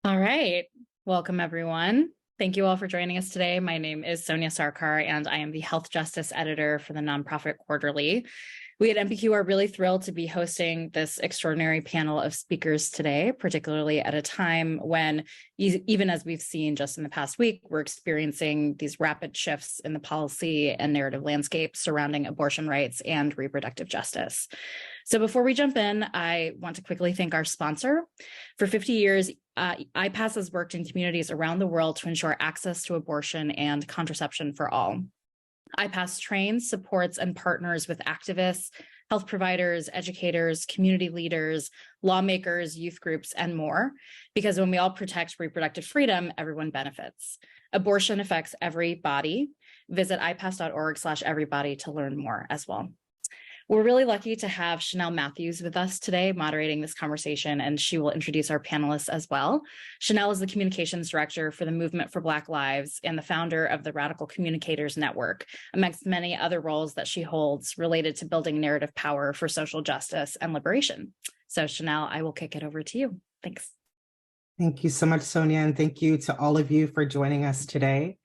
All right. Welcome, everyone. Thank you all for joining us today. My name is Sonia Sarkar, and I am the Health Justice Editor for the Nonprofit Quarterly. We at NPQ are really thrilled to be hosting this extraordinary panel of speakers today, particularly at a time when, even as we've seen just in the past week, we're experiencing these rapid shifts in the policy and narrative landscape surrounding abortion rights and reproductive justice. So before we jump in, I want to quickly thank our sponsor. For 50 years, IPAS has worked in communities around the world to ensure access to abortion and contraception for all. IPAS trains, supports, and partners with activists, health providers, educators, community leaders, lawmakers, youth groups, and more, because when we all protect reproductive freedom, everyone benefits. Abortion affects every body. Visit ipas.org/everybody to learn more as well. We're really lucky to have Chanel Matthews with us today moderating this conversation, and she will introduce our panelists as well. Chanel is the communications director for the Movement for Black Lives and the founder of the Radical Communicators Network, amongst many other roles that she holds related to building narrative power for social justice and liberation. So Chanel, I will kick it over to you. Thanks. Thank you so much, Sonia, and thank you to all of you for joining us today.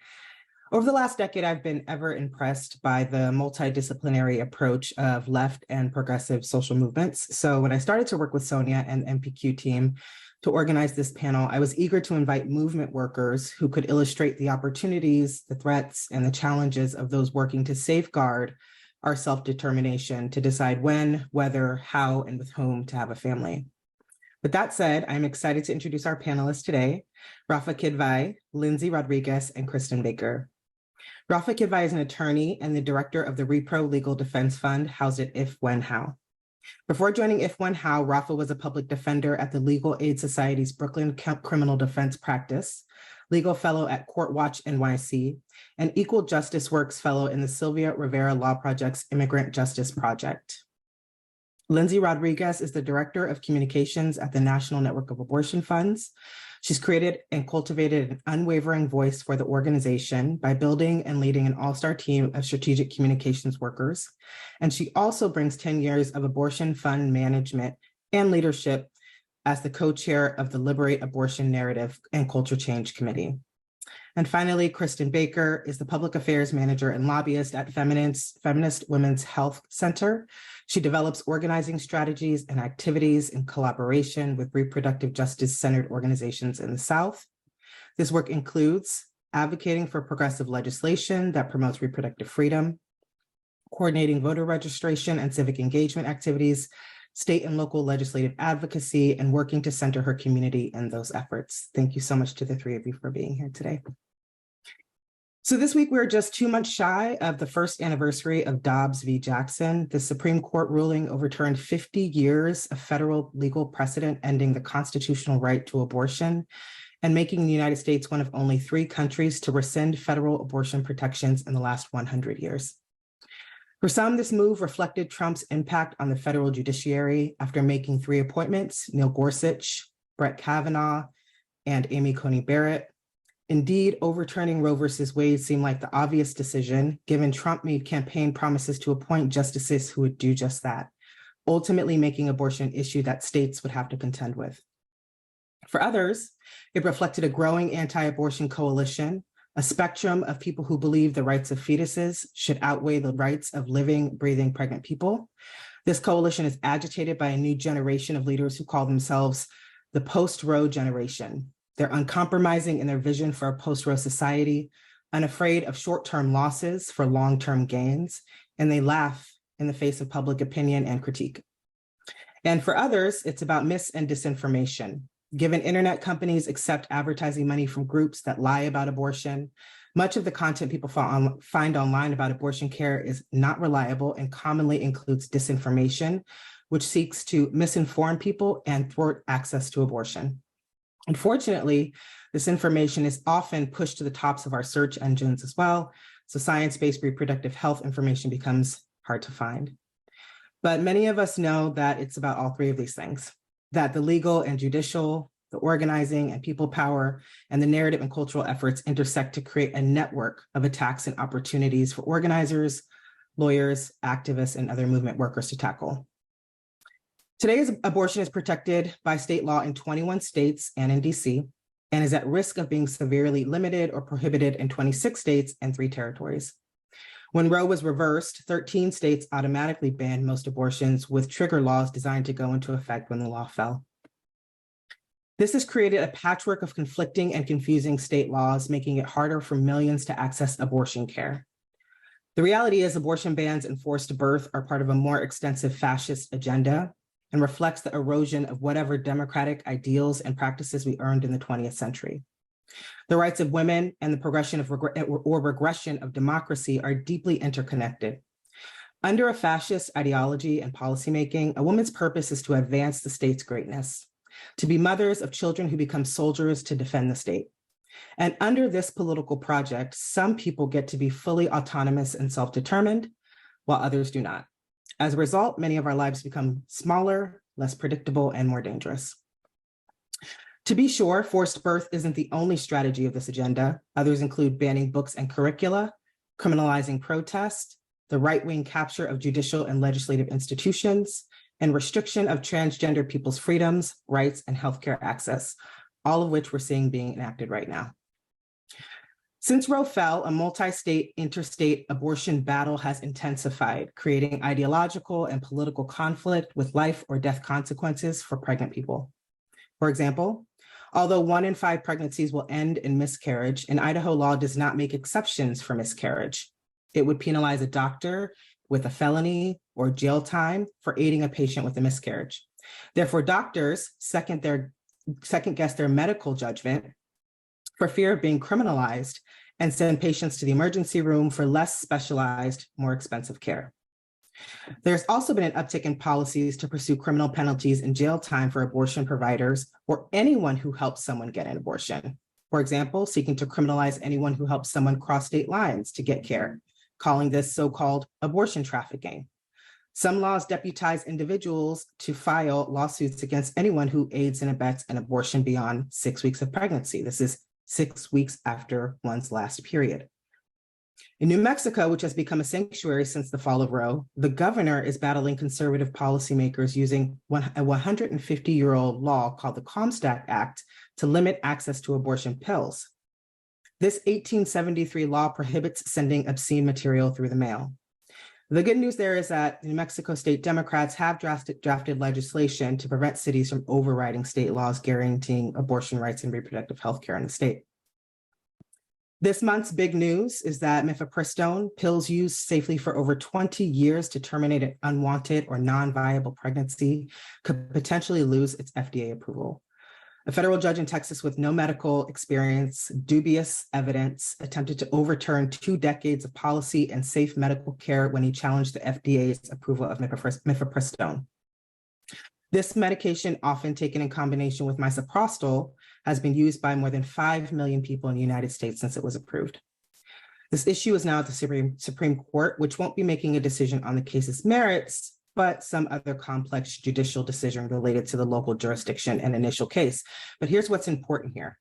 Over the last decade, I've been ever impressed by the multidisciplinary approach of left and progressive social movements. So when I started to work with Sonia and the NPQ team to organize this panel, I was eager to invite movement workers who could illustrate the opportunities, the threats, and the challenges of those working to safeguard our self-determination to decide when, whether, how, and with whom to have a family. With that said, I'm excited to introduce our panelists today, Rafa Kidvai, Lindsay Rodriguez, and Kristen Baker. Rafa Kidvai is an attorney and the director of the Repro Legal Defense Fund, housed at If, When, How. Before joining If, When, How, Rafa was a public defender at the Legal Aid Society's Brooklyn Criminal Defense Practice, legal fellow at Court Watch NYC, and Equal Justice Works fellow in the Sylvia Rivera Law Project's Immigrant Justice Project. Lindsay Rodriguez is the director of communications at the National Network of Abortion Funds. She's created and cultivated an unwavering voice for the organization by building and leading an all-star team of strategic communications workers. And she also brings 10 years of abortion fund management and leadership as the co-chair of the Liberate Abortion Narrative and Culture Change Committee. And finally, Kristen Baker is the public affairs manager and lobbyist at Feminist Women's Health Center. She develops organizing strategies and activities in collaboration with reproductive justice-centered organizations in the South. This work includes advocating for progressive legislation that promotes reproductive freedom, coordinating voter registration and civic engagement activities, state and local legislative advocacy, and working to center her community in those efforts. Thank you so much to the three of you for being here today. So this week, we're just 2 months shy of the first anniversary of Dobbs v. Jackson. The Supreme Court ruling overturned 50 years of federal legal precedent ending the constitutional right to abortion and making the United States one of only 3 countries to rescind federal abortion protections in the last 100 years. For some, this move reflected Trump's impact on the federal judiciary after making 3 appointments: Neil Gorsuch, Brett Kavanaugh, and Amy Coney Barrett. Indeed, overturning Roe versus Wade seemed like the obvious decision, given Trump made campaign promises to appoint justices who would do just that, ultimately making abortion an issue that states would have to contend with. For others, it reflected a growing anti-abortion coalition, a spectrum of people who believe the rights of fetuses should outweigh the rights of living, breathing, pregnant people. This coalition is agitated by a new generation of leaders who call themselves the post-Roe generation. They're uncompromising in their vision for a post-Roe society, unafraid of short-term losses for long-term gains, and they laugh in the face of public opinion and critique. And for others, it's about mis and disinformation. Given internet companies accept advertising money from groups that lie about abortion, much of the content people find online about abortion care is not reliable and commonly includes disinformation, which seeks to misinform people and thwart access to abortion. Unfortunately, this information is often pushed to the tops of our search engines as well, so science-based reproductive health information becomes hard to find. But many of us know that it's about all 3 of these things, that the legal and judicial, the organizing and people power, and the narrative and cultural efforts intersect to create a network of attacks and opportunities for organizers, lawyers, activists, and other movement workers to tackle. Today's abortion is protected by state law in 21 states and in DC. and is at risk of being severely limited or prohibited in 26 states and 3 territories. When Roe was reversed, 13 states automatically banned most abortions, with trigger laws designed to go into effect when the law fell. This has created a patchwork of conflicting and confusing state laws, making it harder for millions to access abortion care. The reality is abortion bans and forced birth are part of a more extensive fascist agenda and reflects the erosion of whatever democratic ideals and practices we earned in the 20th century. The rights of women and the progression of regression of democracy are deeply interconnected. Under a fascist ideology and policymaking, a woman's purpose is to advance the state's greatness, to be mothers of children who become soldiers to defend the state. And under this political project, some people get to be fully autonomous and self-determined, while others do not. As a result, many of our lives become smaller, less predictable, and more dangerous. To be sure, forced birth isn't the only strategy of this agenda. Others include banning books and curricula, criminalizing protest, the right-wing capture of judicial and legislative institutions, and restriction of transgender people's freedoms, rights, and healthcare access, all of which we're seeing being enacted right now. Since Roe fell, a multi-state, interstate abortion battle has intensified, creating ideological and political conflict with life or death consequences for pregnant people. For example, although 1 in 5 pregnancies will end in miscarriage, an Idaho law does not make exceptions for miscarriage. It would penalize a doctor with a felony or jail time for aiding a patient with a miscarriage. Therefore, doctors second guess their medical judgment for fear of being criminalized and send patients to the emergency room for less specialized, more expensive care. There's also been an uptick in policies to pursue criminal penalties and jail time for abortion providers or anyone who helps someone get an abortion. For example, seeking to criminalize anyone who helps someone cross state lines to get care, calling this so-called abortion trafficking. Some laws deputize individuals to file lawsuits against anyone who aids and abets an abortion beyond 6 weeks of pregnancy. This is 6 weeks after one's last period. In New Mexico, which has become a sanctuary since the fall of Roe, the governor is battling conservative policymakers using a 150-year-old law called the Comstock Act to limit access to abortion pills. This 1873 law prohibits sending obscene material through the mail. The good news there is that New Mexico state Democrats have drafted legislation to prevent cities from overriding state laws guaranteeing abortion rights and reproductive health care in the state. This month's big news is that mifepristone, pills used safely for over 20 years to terminate an unwanted or non-viable pregnancy, could potentially lose its FDA approval. A federal judge in Texas with no medical experience, dubious evidence, attempted to overturn 2 decades of policy and safe medical care when he challenged the FDA's approval of mifepristone. This medication, often taken in combination with misoprostol, has been used by more than 5 million people in the United States since it was approved. This issue is now at the Supreme Court, which won't be making a decision on the case's merits, but some other complex judicial decision related to the local jurisdiction and initial case. But here's what's important here.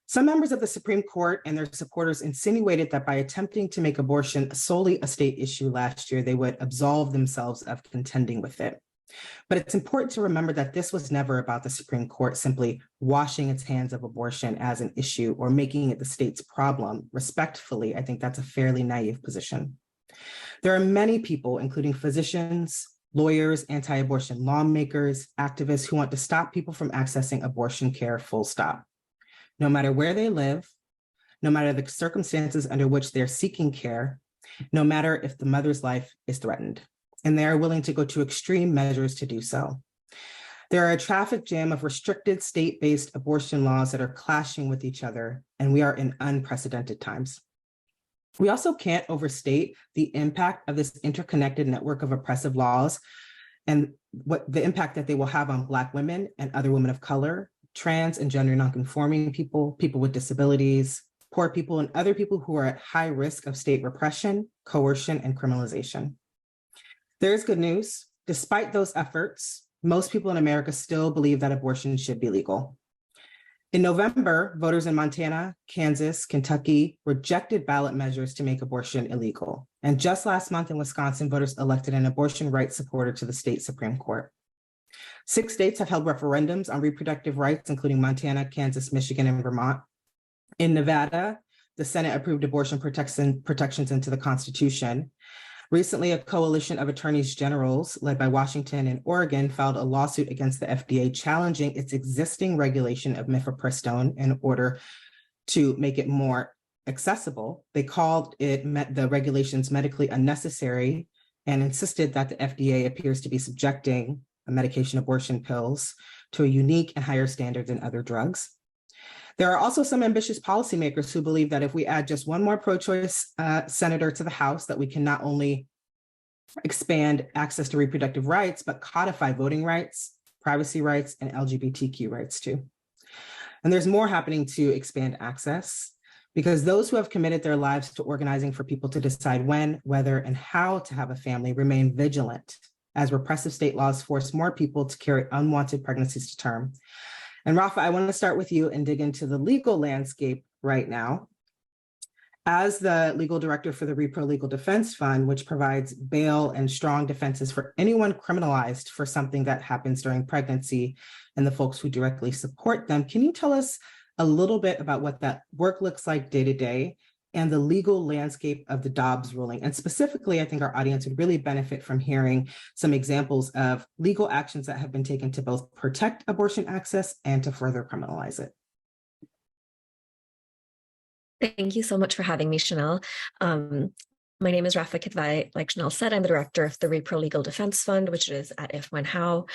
Some members of the Supreme Court and their supporters insinuated that by attempting to make abortion solely a state issue last year, they would absolve themselves of contending with it. But it's important to remember that this was never about the Supreme Court simply washing its hands of abortion as an issue or making it the state's problem. Respectfully, I think that's a fairly naive position. There are many people, including physicians, lawyers, anti-abortion lawmakers, activists who want to stop people from accessing abortion care, full stop. No matter where they live, no matter the circumstances under which they're seeking care, no matter if the mother's life is threatened. And they are willing to go to extreme measures to do so. There are a traffic jam of restricted state-based abortion laws that are clashing with each other, and we are in unprecedented times. We also can't overstate the impact of this interconnected network of oppressive laws and what the impact that they will have on Black women and other women of color, trans and gender nonconforming people, people with disabilities, poor people, and other people who are at high risk of state repression, coercion, and criminalization. There is good news. Despite those efforts, most people in America still believe that abortion should be legal. In November, voters in Montana, Kansas, Kentucky rejected ballot measures to make abortion illegal. And just last month in Wisconsin, voters elected an abortion rights supporter to the state Supreme Court. 6 states have held referendums on reproductive rights, including Montana, Kansas, Michigan, and Vermont. In Nevada, the Senate approved abortion protections into the Constitution. Recently, a coalition of attorneys generals led by Washington and Oregon filed a lawsuit against the FDA challenging its existing regulation of mifepristone in order to make it more accessible. They called the regulations medically unnecessary and insisted that the FDA appears to be subjecting medication abortion pills to a unique and higher standard than other drugs. There are also some ambitious policymakers who believe that if we add just one more pro-choice senator to the House, that we can not only expand access to reproductive rights, but codify voting rights, privacy rights, and LGBTQ rights too. And there's more happening to expand access, because those who have committed their lives to organizing for people to decide when, whether, and how to have a family remain vigilant as repressive state laws force more people to carry unwanted pregnancies to term. And Rafa, I want to start with you and dig into the legal landscape right now. As the legal director for the Repro Legal Defense Fund, which provides bail and strong defenses for anyone criminalized for something that happens during pregnancy and the folks who directly support them, can you tell us a little bit about what that work looks like day to day and the legal landscape of the Dobbs ruling? And specifically, I think our audience would really benefit from hearing some examples of legal actions that have been taken to both protect abortion access and to further criminalize it. Thank you so much for having me, Chanel. My name is Rafa Kidvai. Like Chanel said, I'm the director of the Repro Legal Defense Fund, which is at If, When, How.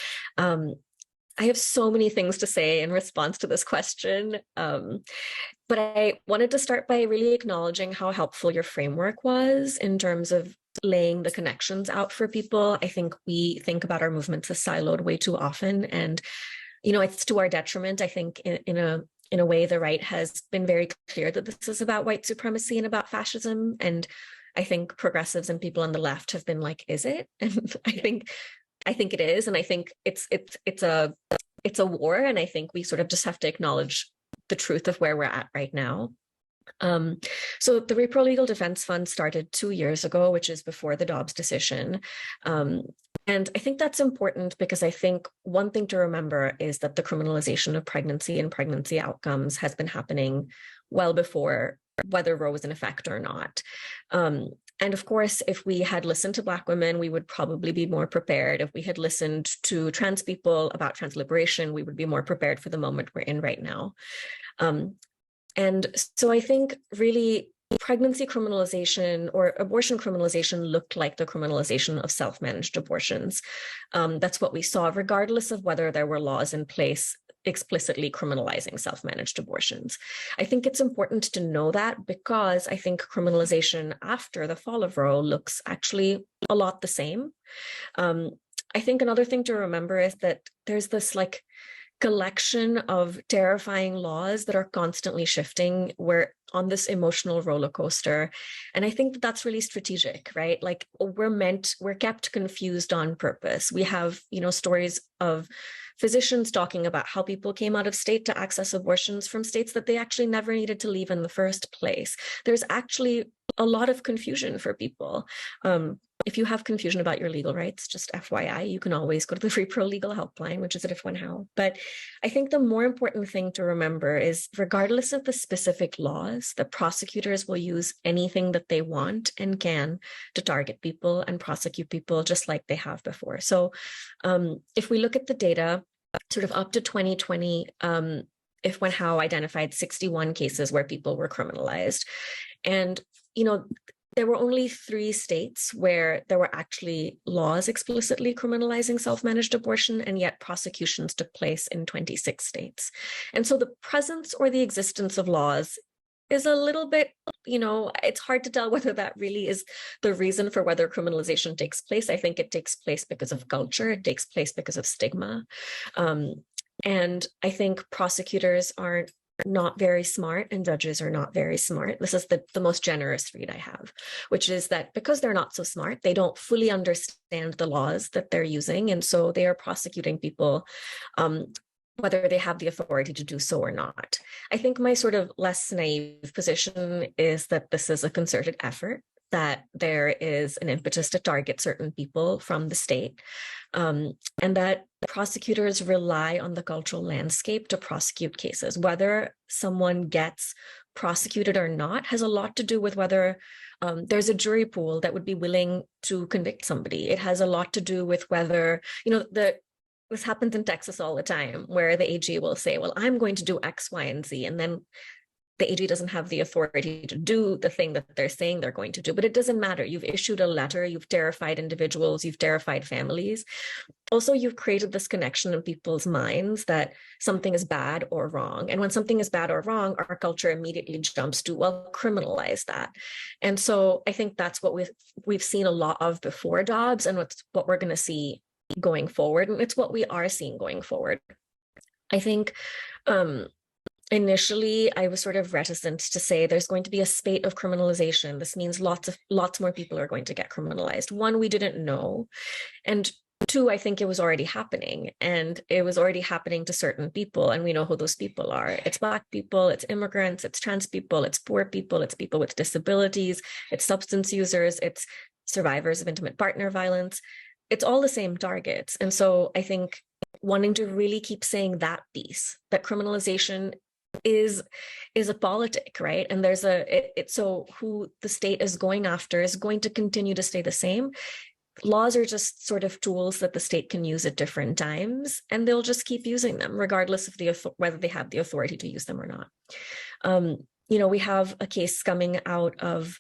I have so many things to say in response to this question, but I wanted to start by really acknowledging how helpful your framework was in terms of laying the connections out for people. I think we think about our movements as siloed way too often, and it's to our detriment. I think in a way, the right has been very clear that this is about white supremacy and about fascism, and I think progressives and people on the left have been like, "Is it?" And I think it is, and I think it's a war, and I think we sort of just have to acknowledge the truth of where we're at right now. So the Repro Legal Defense Fund started 2 years ago, which is before the Dobbs decision. And I think that's important because I think one thing to remember is that the criminalization of pregnancy and pregnancy outcomes has been happening well before whether Roe was in effect or not. And of course, if we had listened to Black women, we would probably be more prepared. If we had listened to trans people about trans liberation, we would be more prepared for the moment we're in right now. And so I think really pregnancy criminalization or abortion criminalization looked like the criminalization of self-managed abortions. That's what we saw, regardless of whether there were laws in place explicitly criminalizing self-managed abortions. I think it's important to know that because I think criminalization after the fall of Roe looks actually a lot the same. I think another thing to remember is that there's this collection of terrifying laws that are constantly shifting. We're on this emotional roller coaster. And I think that that's really strategic, right? We're kept confused on purpose. We have, stories of physicians talking about how people came out of state to access abortions from states that they actually never needed to leave in the first place. There's actually a lot of confusion for people. If you have confusion about your legal rights, just FYI, you can always go to the Repro Legal Helpline, which is at If, When, How. But I think the more important thing to remember is regardless of the specific laws, the prosecutors will use anything that they want and can to target people and prosecute people just like they have before. So if we look at the data, sort of up to 2020, If, When, How identified 61 cases where people were criminalized. And, there were only 3 states where there were actually laws explicitly criminalizing self-managed abortion, and yet prosecutions took place in 26 states. And so the presence or the existence of laws is a little bit, it's hard to tell whether that really is the reason for whether criminalization takes place. I think it takes place because of culture. It takes place because of stigma. And I think prosecutors are not very smart and judges are not very smart. This is the most generous read I have, which is that because they're not so smart, they don't fully understand the laws that they're using. And so they are prosecuting people whether they have the authority to do so or not. I think my sort of less naive position is that this is a concerted effort that there is an impetus to target certain people from the state, and that prosecutors rely on the cultural landscape to prosecute cases. Whether someone gets prosecuted or not has a lot to do with whether there's a jury pool that would be willing to convict somebody. It has a lot to do with whether, this happens in Texas all the time, where the AG will say, well, I'm going to do X, Y, and Z, and then the AG doesn't have the authority to do the thing that they're saying they're going to do. But it doesn't matter. You've issued a letter, you've terrified individuals, you've terrified families. Also, you've created this connection in people's minds that something is bad or wrong. And when something is bad or wrong, our culture immediately jumps to, well, criminalize that. And so I think that's what we've seen a lot of before Dobbs, and what we're going to see going forward. And it's what we are seeing going forward. I think initially, I was sort of reticent to say there's going to be a spate of criminalization. This means lots more people are going to get criminalized. One, we didn't know. And two, I think it was already happening. And it was already happening to certain people. And we know who those people are. It's Black people, it's immigrants, it's trans people, it's poor people, it's people with disabilities, it's substance users, it's survivors of intimate partner violence. It's all the same targets. And so I think wanting to really keep saying that piece, that criminalization is a politic, right? And there's so who the state is going after is going to continue to stay the same. Laws are just sort of tools that the state can use at different times, and they'll just keep using them regardless of whether they have the authority to use them or not. We have a case coming out of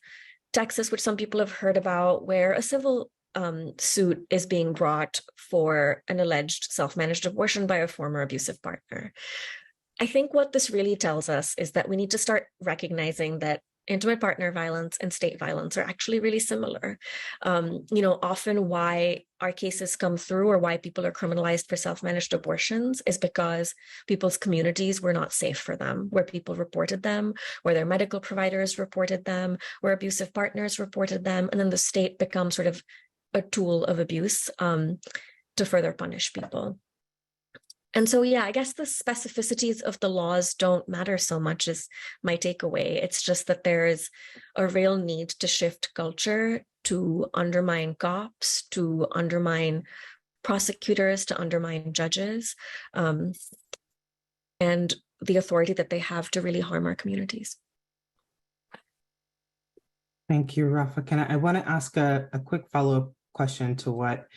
Texas, which some people have heard about, where a civil suit is being brought for an alleged self-managed abortion by a former abusive partner. I think what this really tells us is that we need to start recognizing that intimate partner violence and state violence are actually really similar. Often why our cases come through, or why people are criminalized for self-managed abortions, is because people's communities were not safe for them, where people reported them, where their medical providers reported them, where abusive partners reported them, and then the state becomes sort of a tool of abuse to further punish people. And so, I guess the specificities of the laws don't matter so much, as my takeaway. It's just that there is a real need to shift culture, to undermine cops, to undermine prosecutors, to undermine judges, and the authority that they have to really harm our communities. Thank you, Rafa. I want to ask a quick follow-up question to what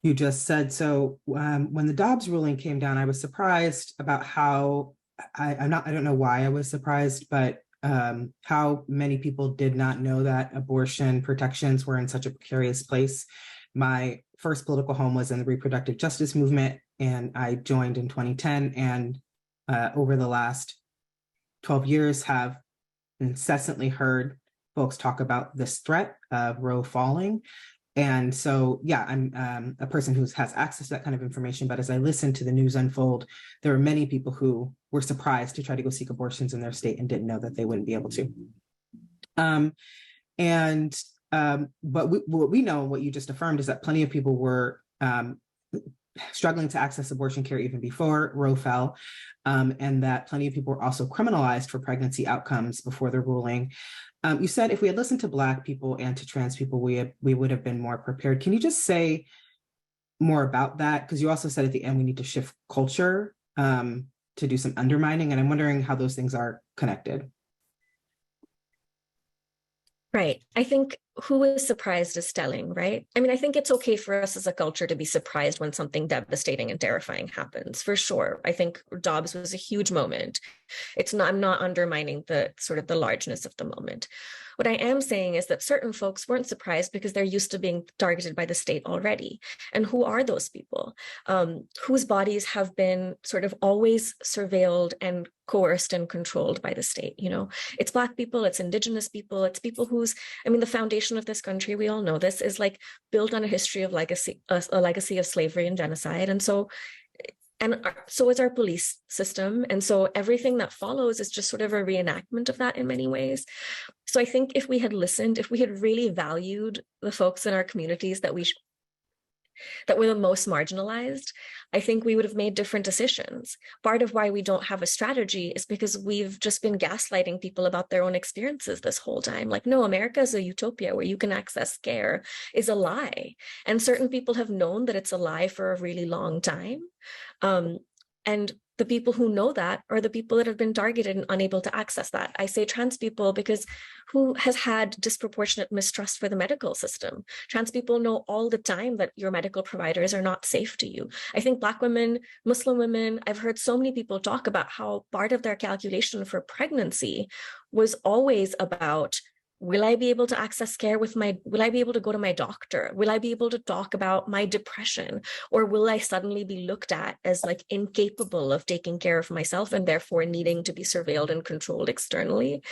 you just said. So when the Dobbs ruling came down, I was surprised about how, I don't know why I was surprised, but how many people did not know that abortion protections were in such a precarious place. My first political home was in the reproductive justice movement, and I joined in 2010, and over the last 12 years have incessantly heard folks talk about this threat of Roe falling. And so, I'm a person who has access to that kind of information. But as I listened to the news unfold, there were many people who were surprised to try to go seek abortions in their state and didn't know that they wouldn't be able to. But what we know, what you just affirmed, is that plenty of people were struggling to access abortion care even before Roe fell, and that plenty of people were also criminalized for pregnancy outcomes before the ruling. You said if we had listened to Black people and to trans people, we would have been more prepared. Can you just say more about that? Because you also said at the end we need to shift culture to do some undermining, and I'm wondering how those things are connected. Right. I think who is surprised is telling, right? I mean, I think it's okay for us as a culture to be surprised when something devastating and terrifying happens, for sure. I think Dobbs was a huge moment. I'm not undermining the sort of the largeness of the moment. What I am saying is that certain folks weren't surprised because they're used to being targeted by the state already. And who are those people? Whose bodies have been sort of always surveilled and coerced and controlled by the state? It's Black people, it's Indigenous people, it's people the foundation of this country, we all know this, is like built on a history of a legacy of slavery and genocide. And so is our police system. And so everything that follows is just sort of a reenactment of that in many ways. So I think if we had listened, if we had really valued the folks in our communities that that were the most marginalized, I think we would have made different decisions. Part of why we don't have a strategy is because we've just been gaslighting people about their own experiences this whole time. Like, no, America is a utopia where you can access care is a lie. And certain people have known that it's a lie for a really long time. And the people who know that are the people that have been targeted and unable to access that. I say trans people because who has had disproportionate mistrust for the medical system? Trans people know all the time that your medical providers are not safe to you. I think Black women, Muslim women, I've heard so many people talk about how part of their calculation for pregnancy was always about, will I be able to access care will I be able to go to my doctor? Will I be able to talk about my depression? Or will I suddenly be looked at as like incapable of taking care of myself and therefore needing to be surveilled and controlled externally?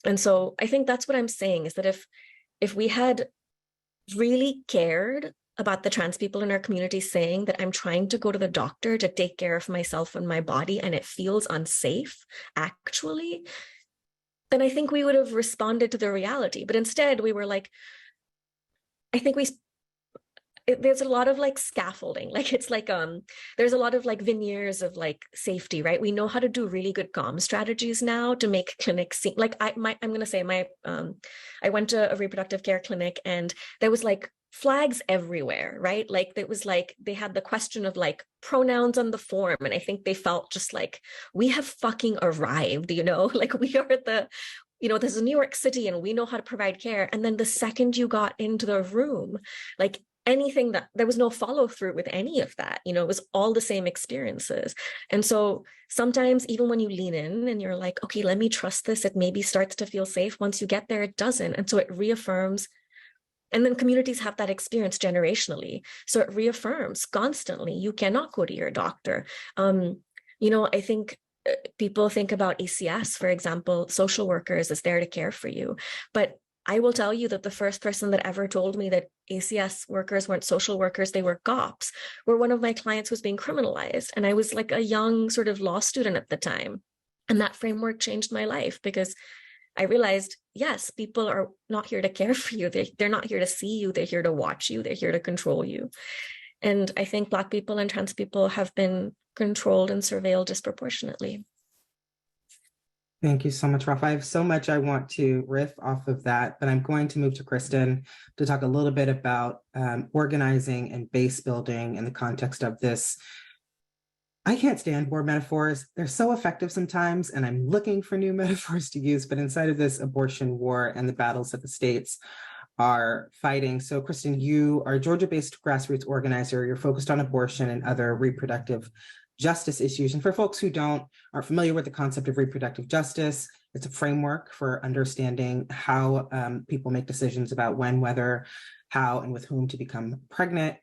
And so I think that's what I'm saying, is that if we had really cared about the trans people in our community saying that I'm trying to go to the doctor to take care of myself and my body and it feels unsafe, actually, then I think we would have responded to the reality. But instead, we were like, I think there's a lot of like scaffolding. Like, it's like, there's a lot of like veneers of like safety, right? We know how to do really good comm strategies now to make clinics seem like I went to a reproductive care clinic and there was like flags everywhere, right? Like, it was like they had the question of like pronouns on the form, and I think they felt just like, we have fucking arrived, like we are this is New York City and we know how to provide care. And then the second you got into the room, like anything that there was no follow through with any of that, it was all the same experiences. And so sometimes even when you lean in and you're like, okay, let me trust this, it maybe starts to feel safe. Once you get there, it doesn't. And so it reaffirms. And then communities have that experience generationally. So it reaffirms constantly, you cannot go to your doctor. I think people think about ACS, for example, social workers is there to care for you. But I will tell you that the first person that ever told me that ACS workers weren't social workers, they were cops, were one of my clients who was being criminalized. And I was like a young sort of law student at the time. And that framework changed my life because I realized, yes, people are not here to care for you. They're not here to see you. They're here to watch you. They're here to control you. And I think Black people and trans people have been controlled and surveilled disproportionately. Thank you so much, Rafa. I have so much I want to riff off of that, but I'm going to move to Kristen to talk a little bit about organizing and base building in the context of this. I can't stand war metaphors. They're so effective sometimes, and I'm looking for new metaphors to use, but inside of this abortion war and the battles that the states are fighting. So Kristen, you are a Georgia-based grassroots organizer. You're focused on abortion and other reproductive justice issues. And for folks who aren't familiar with the concept of reproductive justice, it's a framework for understanding how people make decisions about when, whether, how, and with whom to become pregnant.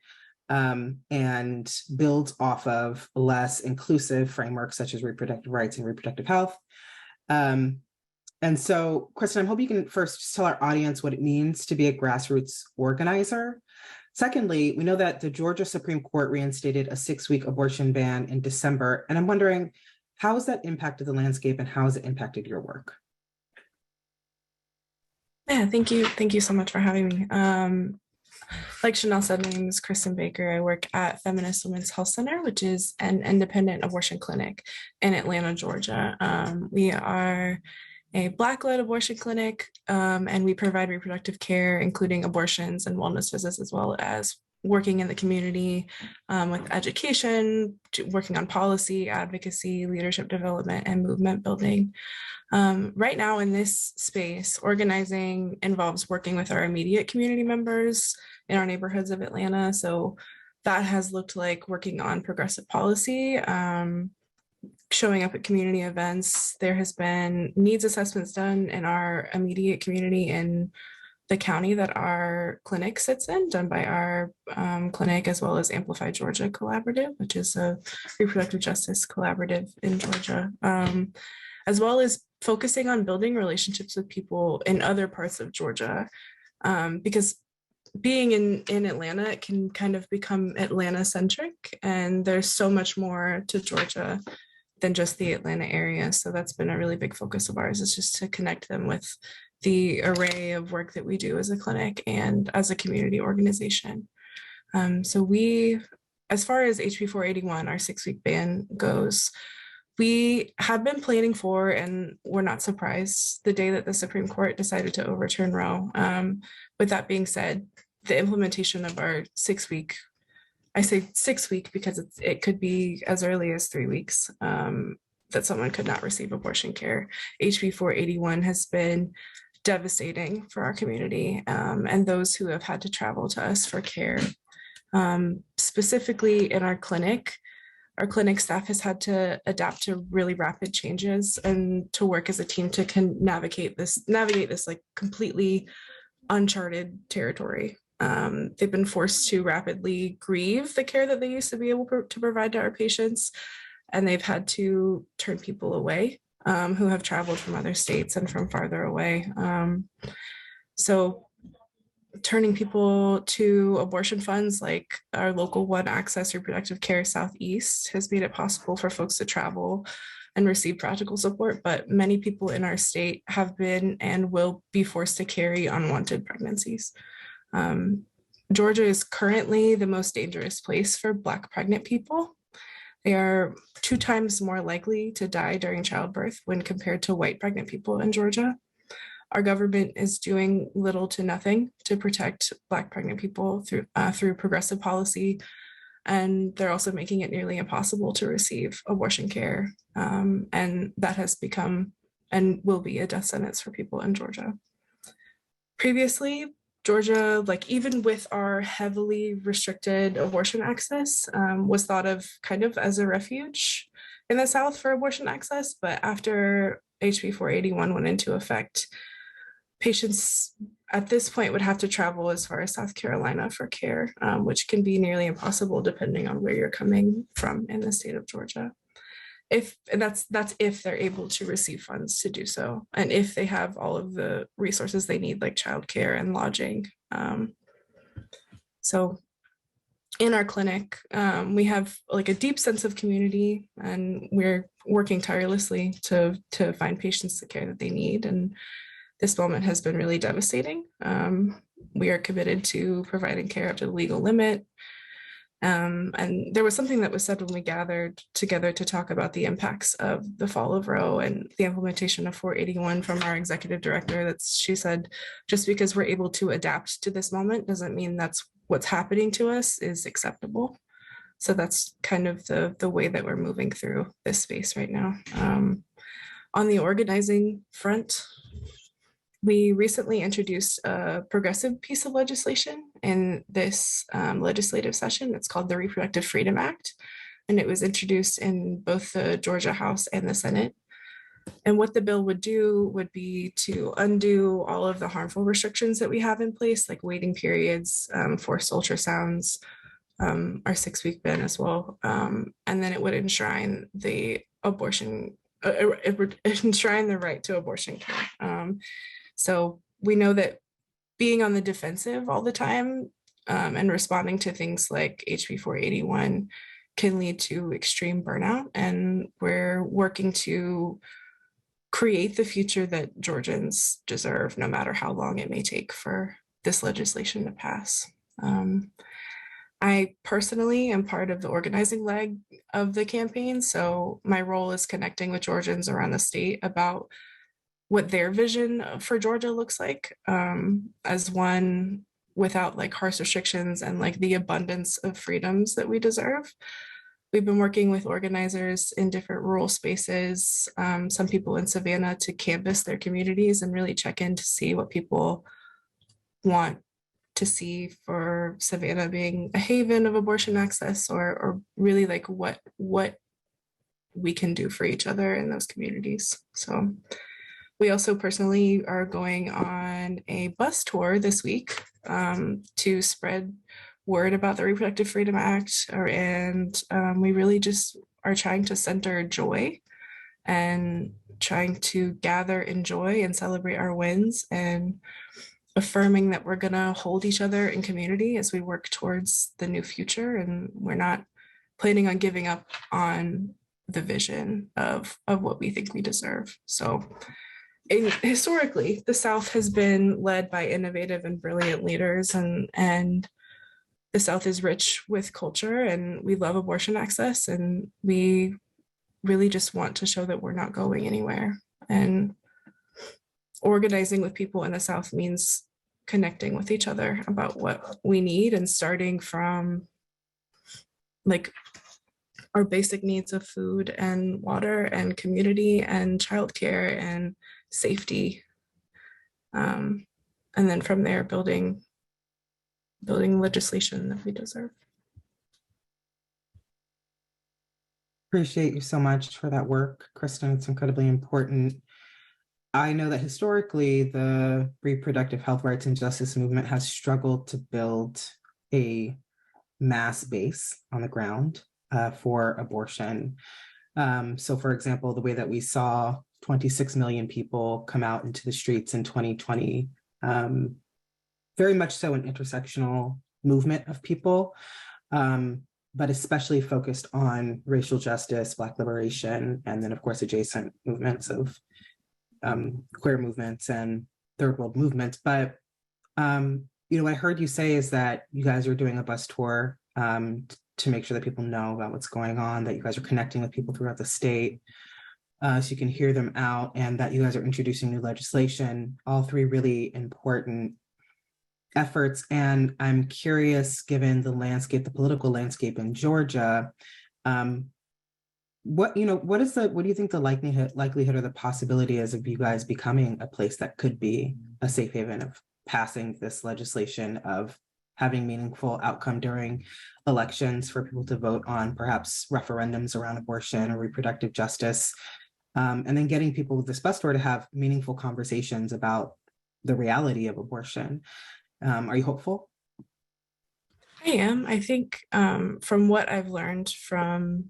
And builds off of less inclusive frameworks such as reproductive rights and reproductive health. And so, Kristen, I'm hoping you can first just tell our audience what it means to be a grassroots organizer. Secondly, we know that the Georgia Supreme Court reinstated a 6-week abortion ban in December, and I'm wondering, how has that impacted the landscape and how has it impacted your work? Yeah, thank you. Thank you so much for having me. Like Chanel said, my name is Kristen Baker. I work at Feminist Women's Health Center, which is an independent abortion clinic in Atlanta, Georgia. We are a Black-led abortion clinic, and we provide reproductive care, including abortions and wellness visits, as well as working in the community with education, working on policy, advocacy, leadership development, and movement building. Right now in this space, organizing involves working with our immediate community members in our neighborhoods of Atlanta. So that has looked like working on progressive policy, showing up at community events. There has been needs assessments done in our immediate community in the county that our clinic sits in, done by our clinic, as well as Amplify Georgia Collaborative, which is a reproductive justice collaborative in Georgia, as well as focusing on building relationships with people in other parts of Georgia, because being in Atlanta, it can kind of become Atlanta-centric, and there's so much more to Georgia than just the Atlanta area. So that's been a really big focus of ours, is just to connect them with the array of work that we do as a clinic and as a community organization. So we, as far as HB 481, our 6-week ban goes, we had been planning for, and we're not surprised, the day that the Supreme Court decided to overturn Roe. With that being said, the implementation of our 6-week, I say 6-week because it could be as early as 3 weeks, that someone could not receive abortion care. HB 481 has been devastating for our community, and those who have had to travel to us for care. Specifically in our clinic staff has had to adapt to really rapid changes and to work as a team to navigate this like completely uncharted territory. They've been forced to rapidly grieve the care that they used to be able to provide to our patients, and they've had to turn people away who have traveled from other states and from farther away. So turning people to abortion funds like our local One Access Reproductive Care Southeast has made it possible for folks to travel and receive practical support, but many people in our state have been and will be forced to carry unwanted pregnancies. Georgia is currently the most dangerous place for Black pregnant people. They are 2 times more likely to die during childbirth when compared to white pregnant people in Georgia. Our government is doing little to nothing to protect Black pregnant people through progressive policy, and they're also making it nearly impossible to receive abortion care. And that has become and will be a death sentence for people in Georgia. Previously, Georgia, like even with our heavily restricted abortion access, was thought of kind of as a refuge in the South for abortion access. But after HB 481 went into effect, patients at this point would have to travel as far as South Carolina for care, which can be nearly impossible depending on where you're coming from in the state of Georgia. That's if they're able to receive funds to do so, and if they have all of the resources they need, like childcare and lodging. So in our clinic, we have like a deep sense of community, and we're working tirelessly to find patients the care that they need. And this moment has been really devastating. We are committed to providing care up to the legal limit. And there was something that was said when we gathered together to talk about the impacts of the fall of Roe and the implementation of 481 from our executive director. She said, just because we're able to adapt to this moment doesn't mean that's what's happening to us is acceptable. So that's kind of the way that we're moving through this space right now. On the organizing front, we recently introduced a progressive piece of legislation in this legislative session. It's called the Reproductive Freedom Act, and it was introduced in both the Georgia House and the Senate. And what the bill would do would be to undo all of the harmful restrictions that we have in place, like waiting periods, forced ultrasounds, our 6-week ban as well. And then it would enshrine the right to abortion care. So we know that being on the defensive all the time and responding to things like HB 481 can lead to extreme burnout. And we're working to create the future that Georgians deserve, no matter how long it may take for this legislation to pass. I personally am part of the organizing leg of the campaign. So my role is connecting with Georgians around the state about what their vision for Georgia looks like, as one without like harsh restrictions and like the abundance of freedoms that we deserve. We've been working with organizers in different rural spaces, some people in Savannah, to canvass their communities and really check in to see what people want to see for Savannah being a haven of abortion access, or really like what we can do for each other in those communities. So we also personally are going on a bus tour this week to spread word about the Reproductive Freedom Act, and we really just are trying to center joy and trying to gather in joy and celebrate our wins, and affirming that we're going to hold each other in community as we work towards the new future, and we're not planning on giving up on the vision of what we think we deserve. So historically, the South has been led by innovative and brilliant leaders, and the South is rich with culture and we love abortion access, and we really just want to show that we're not going anywhere. And organizing with people in the South means connecting with each other about what we need and starting from like our basic needs of food and water and community and childcare and safety. And then from there, building legislation that we deserve. Appreciate you so much for that work, Kristen. It's incredibly important. I know that historically, the reproductive health rights and justice movement has struggled to build a mass base on the ground for abortion. So for example, the way that we saw 26 million people come out into the streets in 2020, very much so an intersectional movement of people, but especially focused on racial justice, Black liberation, and then of course adjacent movements of queer movements and third world movements. But what I heard you say is that you guys are doing a bus tour to make sure that people know about what's going on, that you guys are connecting with people throughout the state so you can hear them out, and that you guys are introducing new legislation, all three really important efforts. And I'm curious, given the landscape, the political landscape in Georgia, what do you think the likelihood or the possibility is of you guys becoming a place that could be a safe haven, of passing this legislation, of having meaningful outcome during elections for people to vote on, perhaps referendums around abortion or reproductive justice, and then getting people with this bus tour to have meaningful conversations about the reality of abortion? Are you hopeful? I am. I think from what I've learned from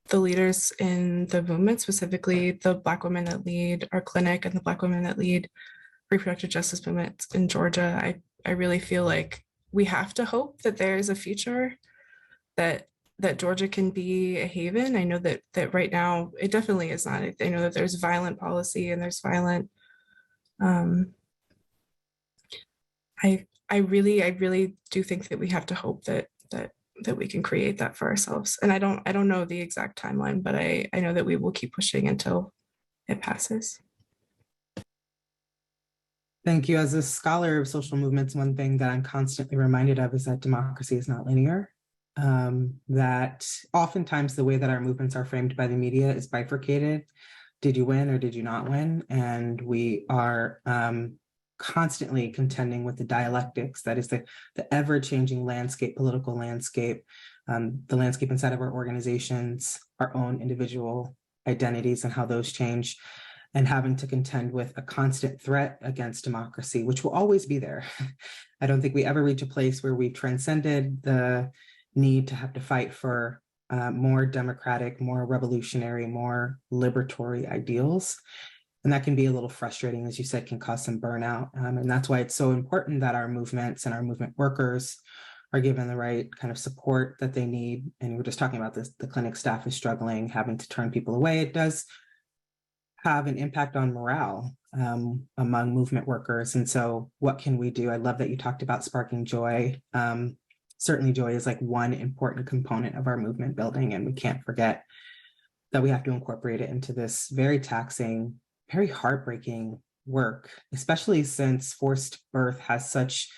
the leaders in the movement, specifically the Black women that lead our clinic and the Black women that lead reproductive justice movements in Georgia, I really feel like we have to hope that there is a future that Georgia can be a haven. I know that right now it definitely is not. I know that there's violent policy and there's violent. I really do think that we have to hope that we can create that for ourselves. And I don't know the exact timeline, but I know that we will keep pushing until it passes. Thank you. As a scholar of social movements, one thing that I'm constantly reminded of is that democracy is not linear. That oftentimes the way that our movements are framed by the media is bifurcated. Did you win or did you not win? And we are constantly contending with the dialectics, that is the ever-changing landscape, political landscape, the landscape inside of our organizations, our own individual identities and how those change, and having to contend with a constant threat against democracy, which will always be there. I don't think we ever reach a place where we've transcended the need to have to fight for more democratic, more revolutionary, more liberatory ideals. And that can be a little frustrating, as you said, can cause some burnout. And that's why it's so important that our movements and our movement workers are given the right kind of support that they need. And we're just talking about this, the clinic staff is struggling, having to turn people away. It does have an impact on morale among movement workers. And so what can we do? I love that you talked about sparking joy. Certainly joy is like one important component of our movement building, and we can't forget that we have to incorporate it into this very taxing, very heartbreaking work, especially since forced birth has such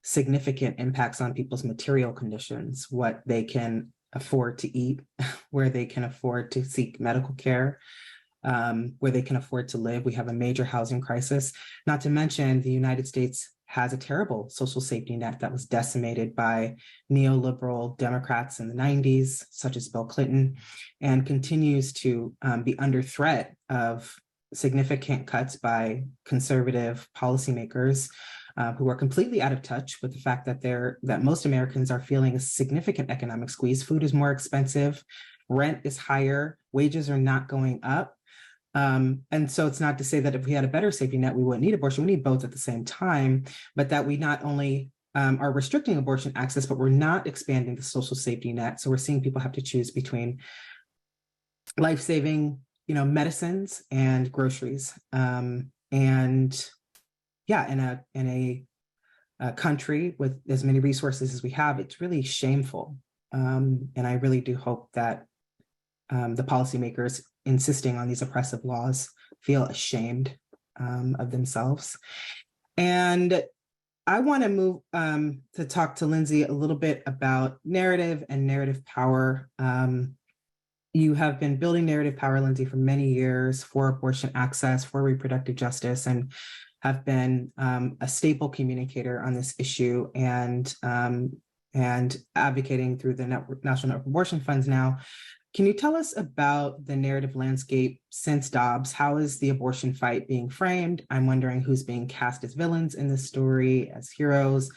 significant impacts on people's material conditions, what they can afford to eat, where they can afford to seek medical care, where they can afford to live. We have a major housing crisis, not to mention the United States has a terrible social safety net that was decimated by neoliberal Democrats in the 90s, such as Bill Clinton, and continues to be under threat of significant cuts by conservative policymakers who are completely out of touch with the fact that most Americans are feeling a significant economic squeeze. Food is more expensive, rent is higher, wages are not going up. And so it's not to say that if we had a better safety net, we wouldn't need abortion. We need both at the same time, but that we not only are restricting abortion access, but we're not expanding the social safety net. So we're seeing people have to choose between life-saving, medicines and groceries. And yeah, in a country with as many resources as we have, it's really shameful. And I really do hope that the policymakers insisting on these oppressive laws feel ashamed of themselves. And I want to move to talk to Lindsay a little bit about narrative and narrative power. You have been building narrative power, Lindsay, for many years for abortion access, for reproductive justice, and have been a staple communicator on this issue and advocating through the National Network Abortion Funds now. Can you tell us about the narrative landscape since Dobbs? How is the abortion fight being framed? I'm wondering who's being cast as villains in this story, as heroes.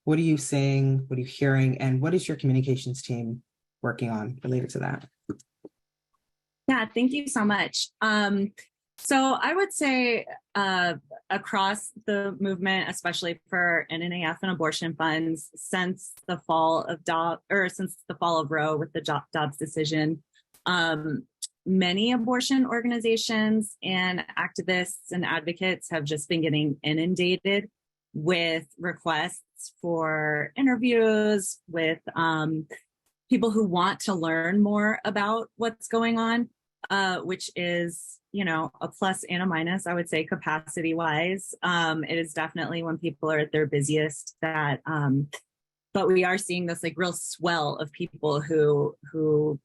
What are you seeing? What are you hearing? And what is your communications team working on related to that? Yeah, thank you so much. So I would say across the movement, especially for NNAF and abortion funds, since the fall of Roe with the Dobbs decision, many abortion organizations and activists and advocates have just been getting inundated with requests for interviews with people who want to learn more about what's going on, which is, a plus and a minus, I would say, capacity wise. It is definitely when people are at their busiest that, but we are seeing this real swell of people who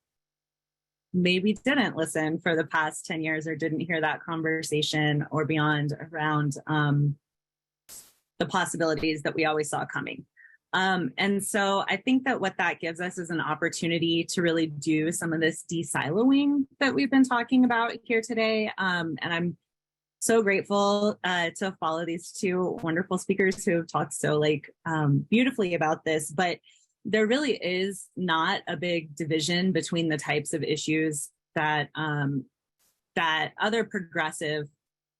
maybe didn't listen for the past 10 years or didn't hear that conversation or beyond around the possibilities that we always saw coming. And so I think that what that gives us is an opportunity to really do some of this de-siloing that we've been talking about here today. And I'm so grateful to follow these two wonderful speakers who have talked so beautifully about this. But there really is not a big division between the types of issues that that other progressive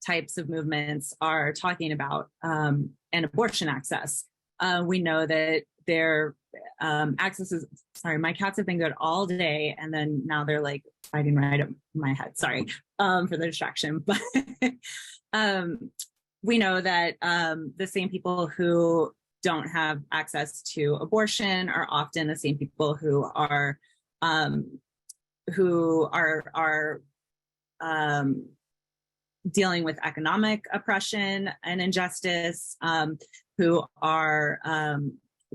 types of movements are talking about, and abortion access. We know that their access is, sorry, my cats have been good all day, and then now they're fighting right at my head. Sorry for the distraction. But we know that the same people who don't have access to abortion are often the same people who are dealing with economic oppression and injustice, who are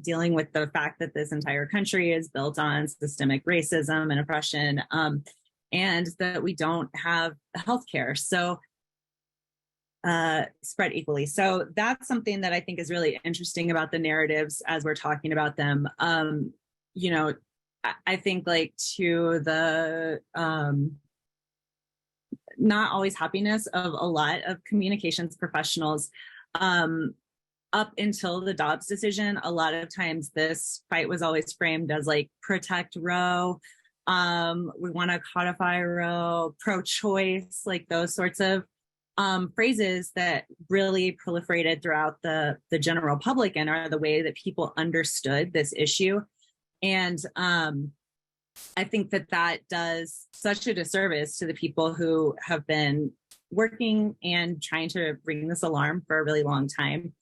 dealing with the fact that this entire country is built on systemic racism and oppression, and that we don't have healthcare spread equally. So that's something that I think is really interesting about the narratives as we're talking about them. I think to the not always happiness of a lot of communications professionals, up until the Dobbs decision, a lot of times this fight was always framed as protect Roe, we want to codify Roe, pro-choice, those sorts of phrases that really proliferated throughout the general public and are the way that people understood this issue. And I think that does such a disservice to the people who have been working and trying to ring this alarm for a really long time,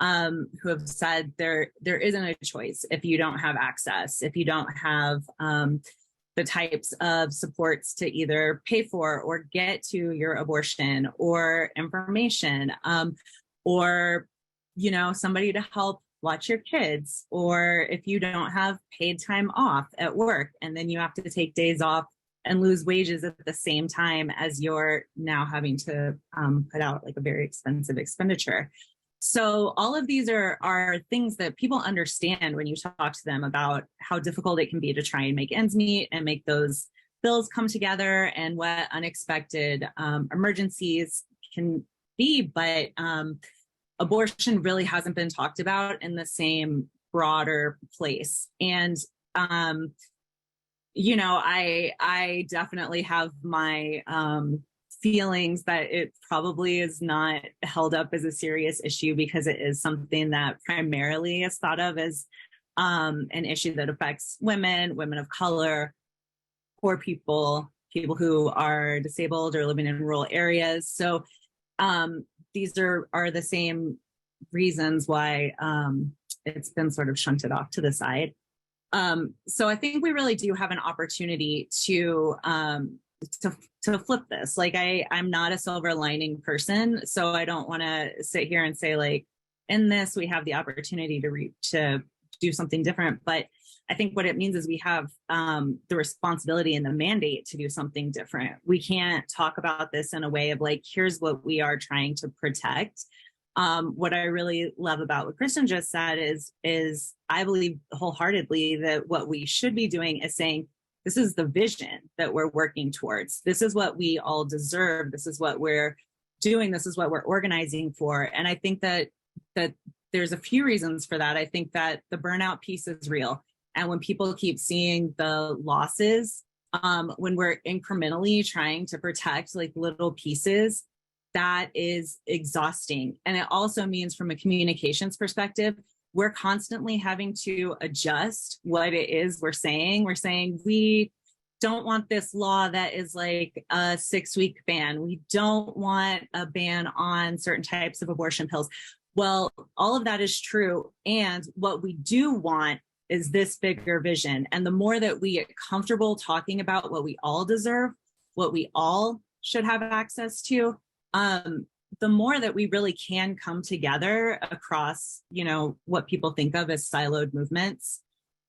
who have said there isn't a choice if you don't have access, if you don't have the types of supports to either pay for or get to your abortion or information, or somebody to help watch your kids, or if you don't have paid time off at work and then you have to take days off and lose wages at the same time as you're now having to put out a very expensive expenditure. So all of these are things that people understand when you talk to them about how difficult it can be to try and make ends meet and make those bills come together and what unexpected emergencies can be. But abortion really hasn't been talked about in the same broader place. And, I definitely have my feelings that it probably is not held up as a serious issue because it is something that primarily is thought of as an issue that affects women of color, poor people who are disabled or living in rural areas. So these are the same reasons why it's been sort of shunted off to the side. So I think we really do have an opportunity to flip this. Like I'm not a silver lining person, so I don't want to sit here and say like, in this we have the opportunity to do something different. But I think what it means is we have the responsibility and the mandate to do something different. We can't talk about this in a way of like, here's what we are trying to protect. What I really love about what Kristen just said is I believe wholeheartedly that what we should be doing is saying, this is the vision that we're working towards. This is what we all deserve. This is what we're doing. This is what we're organizing for. And I think that there's a few reasons for that. I think that the burnout piece is real. And when people keep seeing the losses, when we're incrementally trying to protect like little pieces, that is exhausting. And it also means from a communications perspective, we're constantly having to adjust what it is we're saying. We're saying we don't want this law that is like a 6-week ban. We don't want a ban on certain types of abortion pills. Well, all of that is true. And what we do want is this bigger vision. And the more that we get comfortable talking about what we all deserve, what we all should have access to, the more that we really can come together across, what people think of as siloed movements.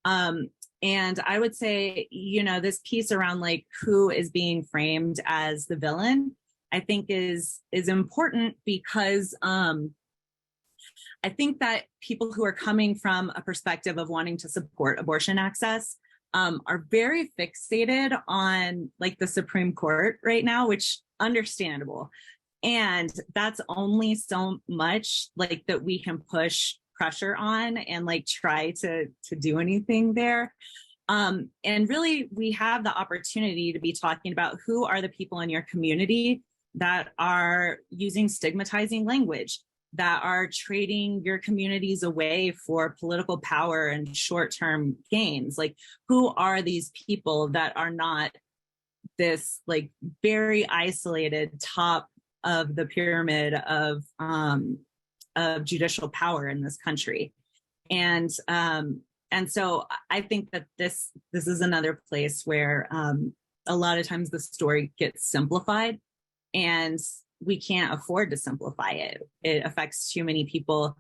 And I would say, this piece around like who is being framed as the villain, I think is important because I think that people who are coming from a perspective of wanting to support abortion access are very fixated on like the Supreme Court right now, which understandable. And that's only so much like that we can push pressure on and like try to do anything there. And really, we have the opportunity to be talking about who are the people in your community that are using stigmatizing language, that are trading your communities away for political power and short-term gains. Like, who are these people that are not this like very isolated top of the pyramid of judicial power in this country? And so I think that this is another place where a lot of times the story gets simplified, and we can't afford to simplify it. It affects too many people.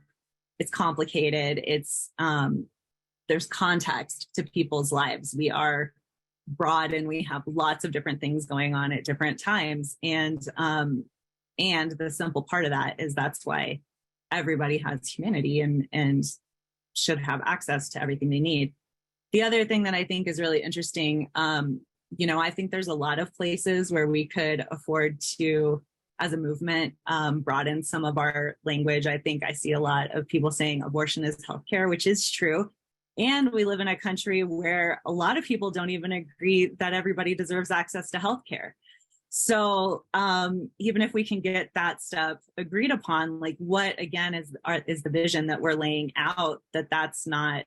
It's complicated. It's there's context to people's lives. We are broad and we have lots of different things going on at different times. And the simple part of that is that's why everybody has humanity and should have access to everything they need. The other thing that I think is really interesting, I think there's a lot of places where we could afford to, as a movement, broaden some of our language. I think I see a lot of people saying abortion is healthcare, which is true. And we live in a country where a lot of people don't even agree that everybody deserves access to healthcare. So even if we can get that stuff agreed upon, like what again is the vision that we're laying out, that's not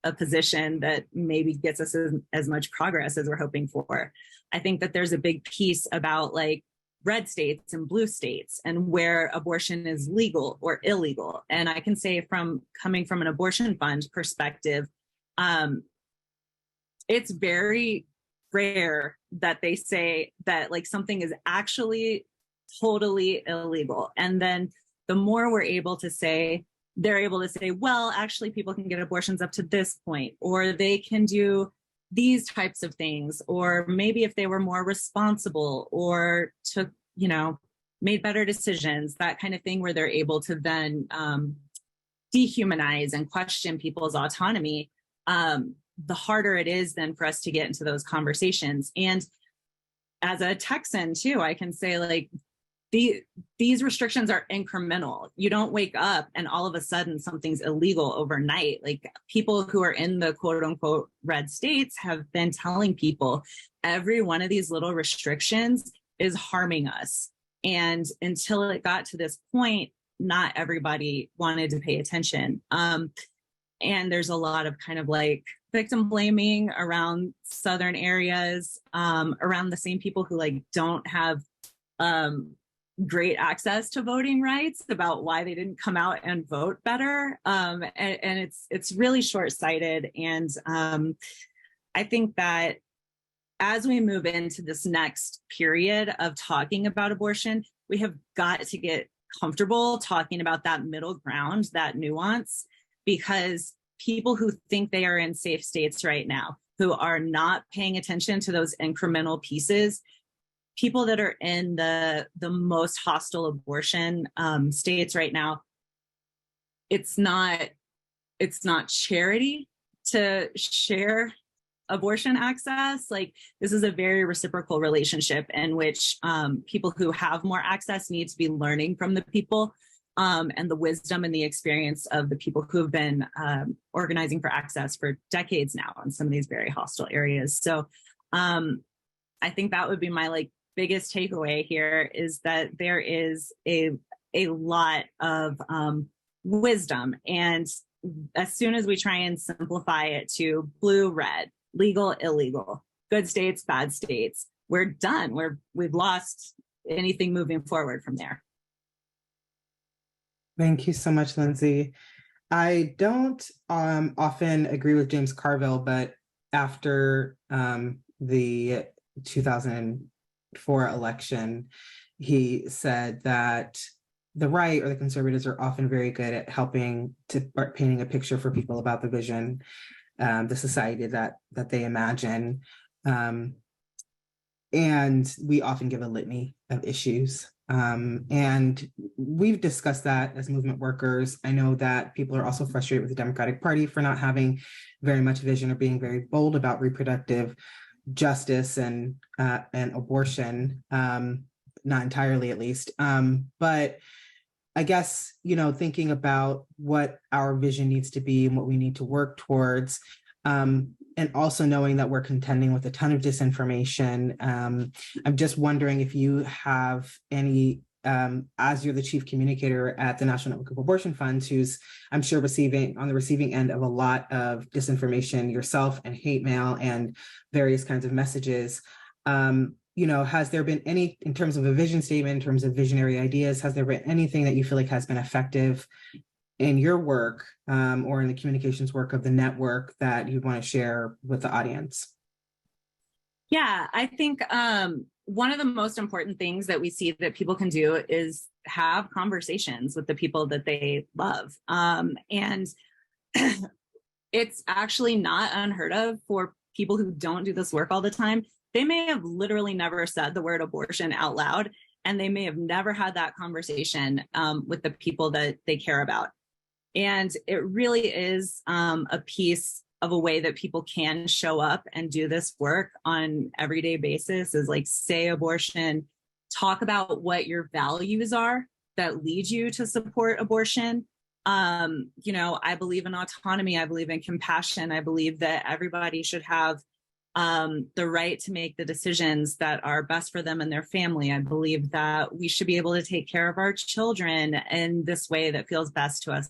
a position that maybe gets us as much progress as we're hoping for. I think that there's a big piece about like red states and blue states and where abortion is legal or illegal. And I can say coming from an abortion fund perspective, it's very rare that they say that like something is actually totally illegal. And then the more we're able to say, they're able to say, well, actually people can get abortions up to this point, or they can do these types of things, or maybe if they were more responsible or took, made better decisions, that kind of thing, where they're able to then dehumanize and question people's autonomy, the harder it is then for us to get into those conversations. And as a Texan too, I can say like these restrictions are incremental. You don't wake up and all of a sudden something's illegal overnight. Like people who are in the quote unquote red states have been telling people every one of these little restrictions is harming us. And until it got to this point, not everybody wanted to pay attention. And there's a lot of kind of like victim blaming around Southern areas, around the same people who like don't have great access to voting rights, about why they didn't come out and vote better. And it's really short-sighted. And I think that as we move into this next period of talking about abortion, we have got to get comfortable talking about that middle ground, that nuance, because people who think they are in safe states right now, who are not paying attention to those incremental pieces, people that are in the most hostile abortion states right now, it's not charity to share abortion access. Like, this is a very reciprocal relationship in which people who have more access need to be learning from the people and the wisdom and the experience of the people who have been organizing for access for decades now in some of these very hostile areas. So I think that would be my biggest takeaway here, is that there is a lot of wisdom. And as soon as we try and simplify it to blue, red, legal, illegal, good states, bad states, we're done. We've lost anything moving forward from there. Thank you so much, Lindsay. I don't often agree with James Carville, but after the 2004 election, he said that the right or the conservatives are often very good at helping to painting a picture for people about the vision, the society that they imagine. And we often give a litany of issues. And we've discussed that as movement workers. I know that people are also frustrated with the Democratic Party for not having very much vision or being very bold about reproductive justice and abortion, not entirely at least. But I guess, thinking about what our vision needs to be and what we need to work towards, and also knowing that we're contending with a ton of disinformation. I'm just wondering if you have any, as you're the chief communicator at the National Network of Abortion Funds, who's, I'm sure, on the receiving end of a lot of disinformation yourself and hate mail and various kinds of messages. Has there been any, in terms of a vision statement, in terms of visionary ideas, has there been anything that you feel like has been effective in your work or in the communications work of the network that you'd want to share with the audience? Yeah, I think one of the most important things that we see that people can do is have conversations with the people that they love. And it's actually not unheard of for people who don't do this work all the time. They may have literally never said the word abortion out loud, and they may have never had that conversation with the people that they care about. And it really is a piece of a way that people can show up and do this work on everyday basis, is say abortion, talk about what your values are that lead you to support abortion. I believe in autonomy. I believe in compassion. I believe that everybody should have the right to make the decisions that are best for them and their family. I believe that we should be able to take care of our children in this way that feels best to us.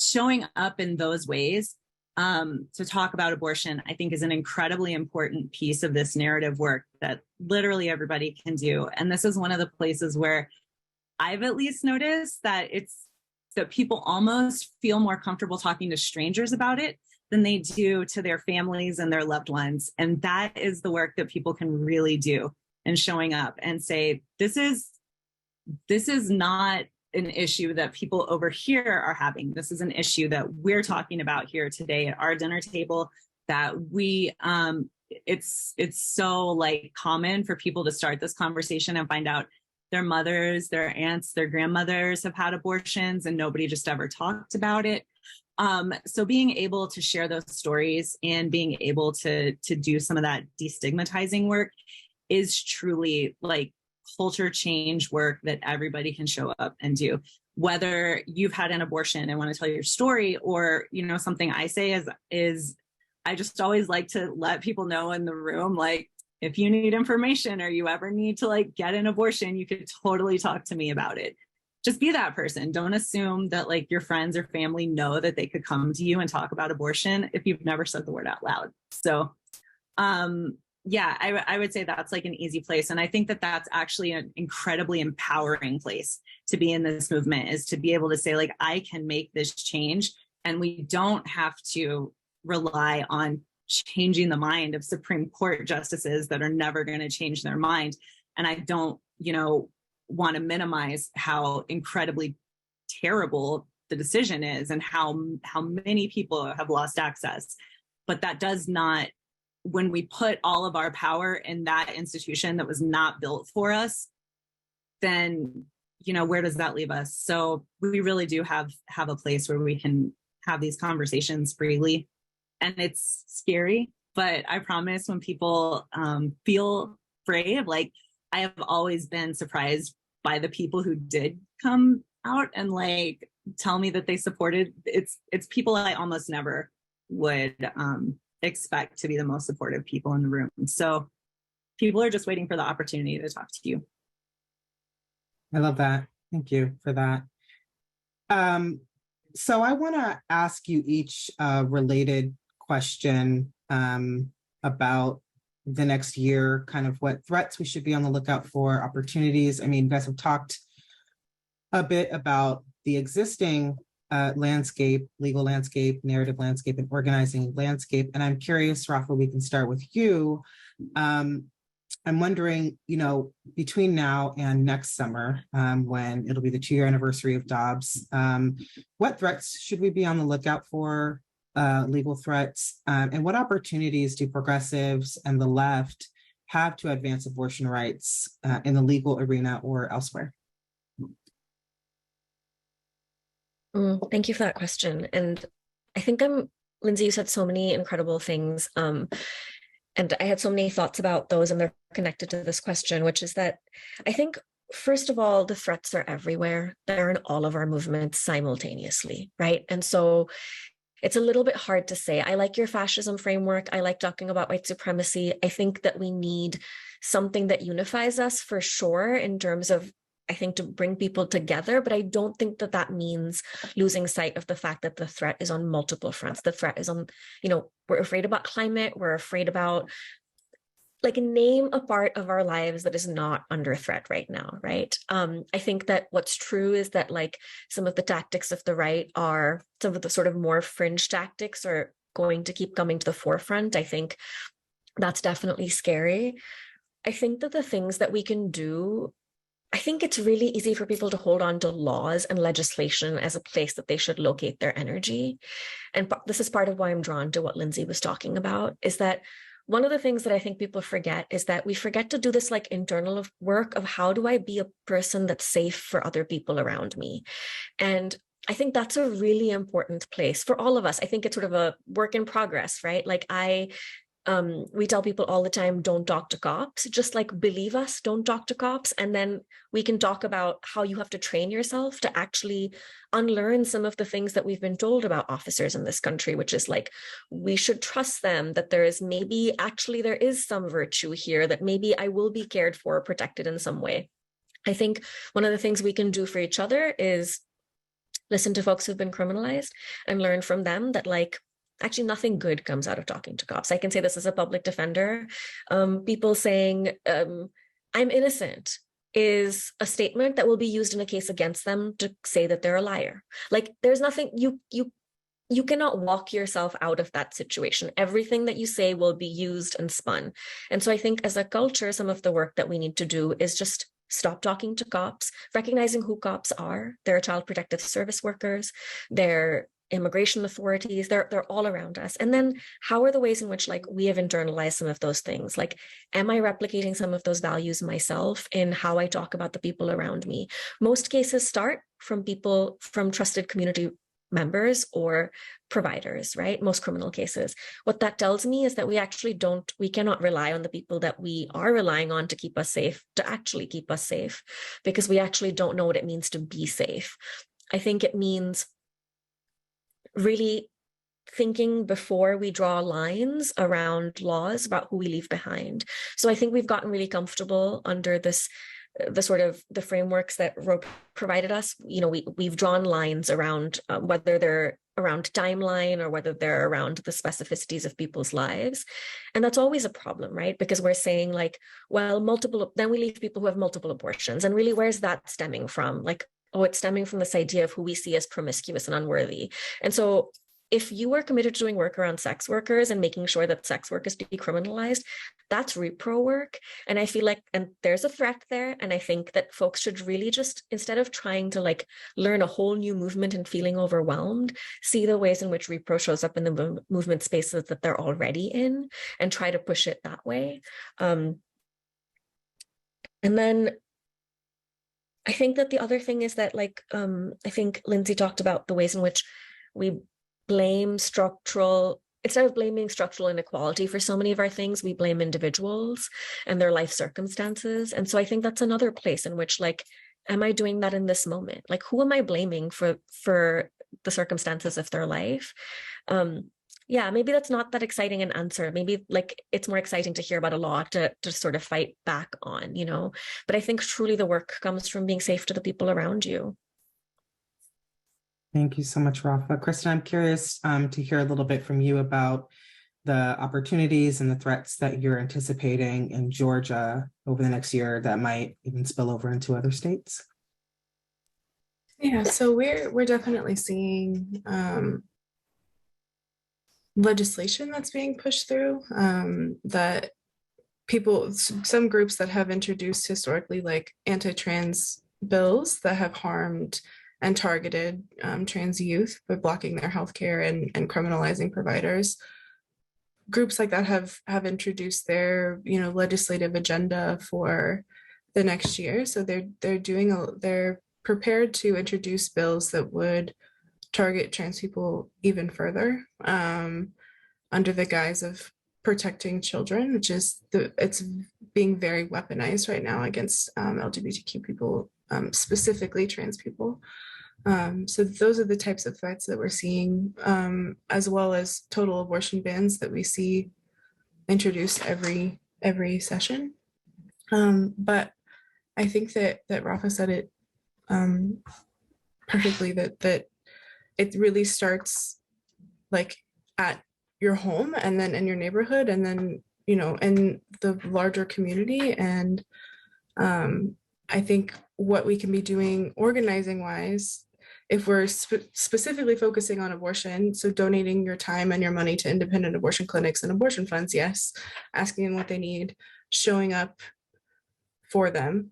Showing up in those ways to talk about abortion, I think, is an incredibly important piece of this narrative work that literally everybody can do. And this is one of the places where I've at least noticed that people almost feel more comfortable talking to strangers about it than they do to their families and their loved ones. And that is the work that people can really do, and showing up and say, this is not an issue that people over here are having. This is an issue that we're talking about here today at our dinner table, that we, it's so common for people to start this conversation and find out their mothers, their aunts, their grandmothers have had abortions and nobody just ever talked about it. So being able to share those stories and being able to do some of that destigmatizing work is truly culture change work that everybody can show up and do. Whether you've had an abortion and want to tell your story, or, something I say is I just always like to let people know in the room, if you need information or you ever need to get an abortion, you could totally talk to me about it. Just be that person. Don't assume that your friends or family know that they could come to you and talk about abortion if you've never said the word out loud. So yeah, I would say that's like an easy place. And I think that that's actually an incredibly empowering place to be in this movement, is to be able to say, like, I can make this change, and we don't have to rely on changing the mind of Supreme Court justices that are never going to change their mind. And I don't, want to minimize how incredibly terrible the decision is and how many people have lost access. But that does not, when we put all of our power in that institution that was not built for us, then, where does that leave us? So we really do have a place where we can have these conversations freely. And it's scary, but I promise, when people feel brave, like, I have always been surprised by the people who did come out and like tell me that they supported. It's people I almost never would expect to be the most supportive people in the room. So people are just waiting for the opportunity to talk to you. I love that. Thank you for that. So I want to ask you each a related question about the next year, kind of what threats we should be on the lookout for, opportunities. I mean, you guys have talked a bit about the existing landscape, legal landscape, narrative landscape, and organizing landscape. And I'm curious, Rafa, we can start with you. I'm wondering, between now and next summer, when it'll be the 2-year anniversary of Dobbs, what threats should we be on the lookout for, legal threats, and what opportunities do progressives and the left have to advance abortion rights in the legal arena or elsewhere? Thank you for that question. And I think Lindsay, you said so many incredible things. And I had so many thoughts about those, and they're connected to this question, which is that I think, first of all, the threats are everywhere. They're in all of our movements simultaneously, right? And so it's a little bit hard to say. I like your fascism framework. I like talking about white supremacy. I think that we need something that unifies us for sure, in terms of, I think, to bring people together, but I don't think that that means losing sight of the fact that the threat is on multiple fronts. The threat is on, we're afraid about climate. We're afraid about, name a part of our lives that is not under threat right now, right? I think that what's true is that, some of the tactics of the right are, some of the sort of more fringe tactics are going to keep coming to the forefront. I think that's definitely scary. I think that the things that we can do, I think it's really easy for people to hold on to laws and legislation as a place that they should locate their energy. And this is part of why I'm drawn to what Lindsay was talking about, is that one of the things that I think people forget is that we forget to do this internal work of, how do I be a person that's safe for other people around me? And I think that's a really important place for all of us. I think it's sort of a work in progress, right? We tell people all the time, don't talk to cops, just believe us, don't talk to cops. And then we can talk about how you have to train yourself to actually unlearn some of the things that we've been told about officers in this country, which is we should trust them, that there is some virtue here, that maybe I will be cared for, protected in some way. I think one of the things we can do for each other is listen to folks who've been criminalized and learn from them that actually nothing good comes out of talking to cops. I can say this as a public defender. People saying, I'm innocent, is a statement that will be used in a case against them to say that they're a liar. There's nothing, you cannot walk yourself out of that situation. Everything that you say will be used and spun. And so I think as a culture, some of the work that we need to do is just stop talking to cops, recognizing who cops are. They're child protective service workers, they're immigration authorities, they're all around us. And then how are the ways in which we have internalized some of those things? Am I replicating some of those values myself in how I talk about the people around me? Most cases start from people, from trusted community members or providers, right? Most criminal cases. What that tells me is that we cannot rely on the people that we are relying on to keep us safe, to actually keep us safe, because we actually don't know what it means to be safe. I think it means really thinking before we draw lines around laws about who we leave behind. So I think we've gotten really comfortable under the frameworks that Rope provided us. We've drawn lines around whether they're around timeline or whether they're around the specificities of people's lives. And that's always a problem, right? Because we're saying like, well, then we leave people who have multiple abortions. And really, where's that stemming from? Like, oh, it's stemming from this idea of who we see as promiscuous and unworthy. And so if you are committed to doing work around sex workers and making sure that sex work is decriminalized, that's repro work. And I feel like, and there's a threat there. And I think that folks should really just, instead of trying to like learn a whole new movement and feeling overwhelmed, see the ways in which repro shows up in the movement spaces that they're already in and try to push it that way. And then I think that the other thing is that like, I think Lindsay talked about the ways in which we blame instead of blaming structural inequality for so many of our things, we blame individuals and their life circumstances. And so I think that's another place in which like, am I doing that in this moment? Like, who am I blaming for the circumstances of their life? Yeah, maybe that's not that exciting an answer. Maybe like it's more exciting to hear about a law to sort of fight back on, you know, but I think truly the work comes from being safe to the people around you. Thank you so much, Rafa. Kristen, I'm curious to hear a little bit from you about the opportunities and the threats that you're anticipating in Georgia over the next year that might even spill over into other states. Yeah, so we're definitely seeing legislation that's being pushed through that some groups that have introduced historically like anti-trans bills that have harmed and targeted trans youth by blocking their healthcare and criminalizing providers. Groups like that have introduced their legislative agenda for the next year. So they're prepared to introduce bills that would target trans people even further under the guise of protecting children, which is it's being very weaponized right now against LGBTQ people, specifically trans people. So those are the types of threats that we're seeing, as well as total abortion bans that we see introduced every session. But I think that Rafa said it perfectly, that it really starts like at your home and then in your neighborhood and then in the larger community. And I think what we can be doing organizing wise, if we're specifically focusing on abortion, so donating your time and your money to independent abortion clinics and abortion funds, yes, asking them what they need, showing up for them.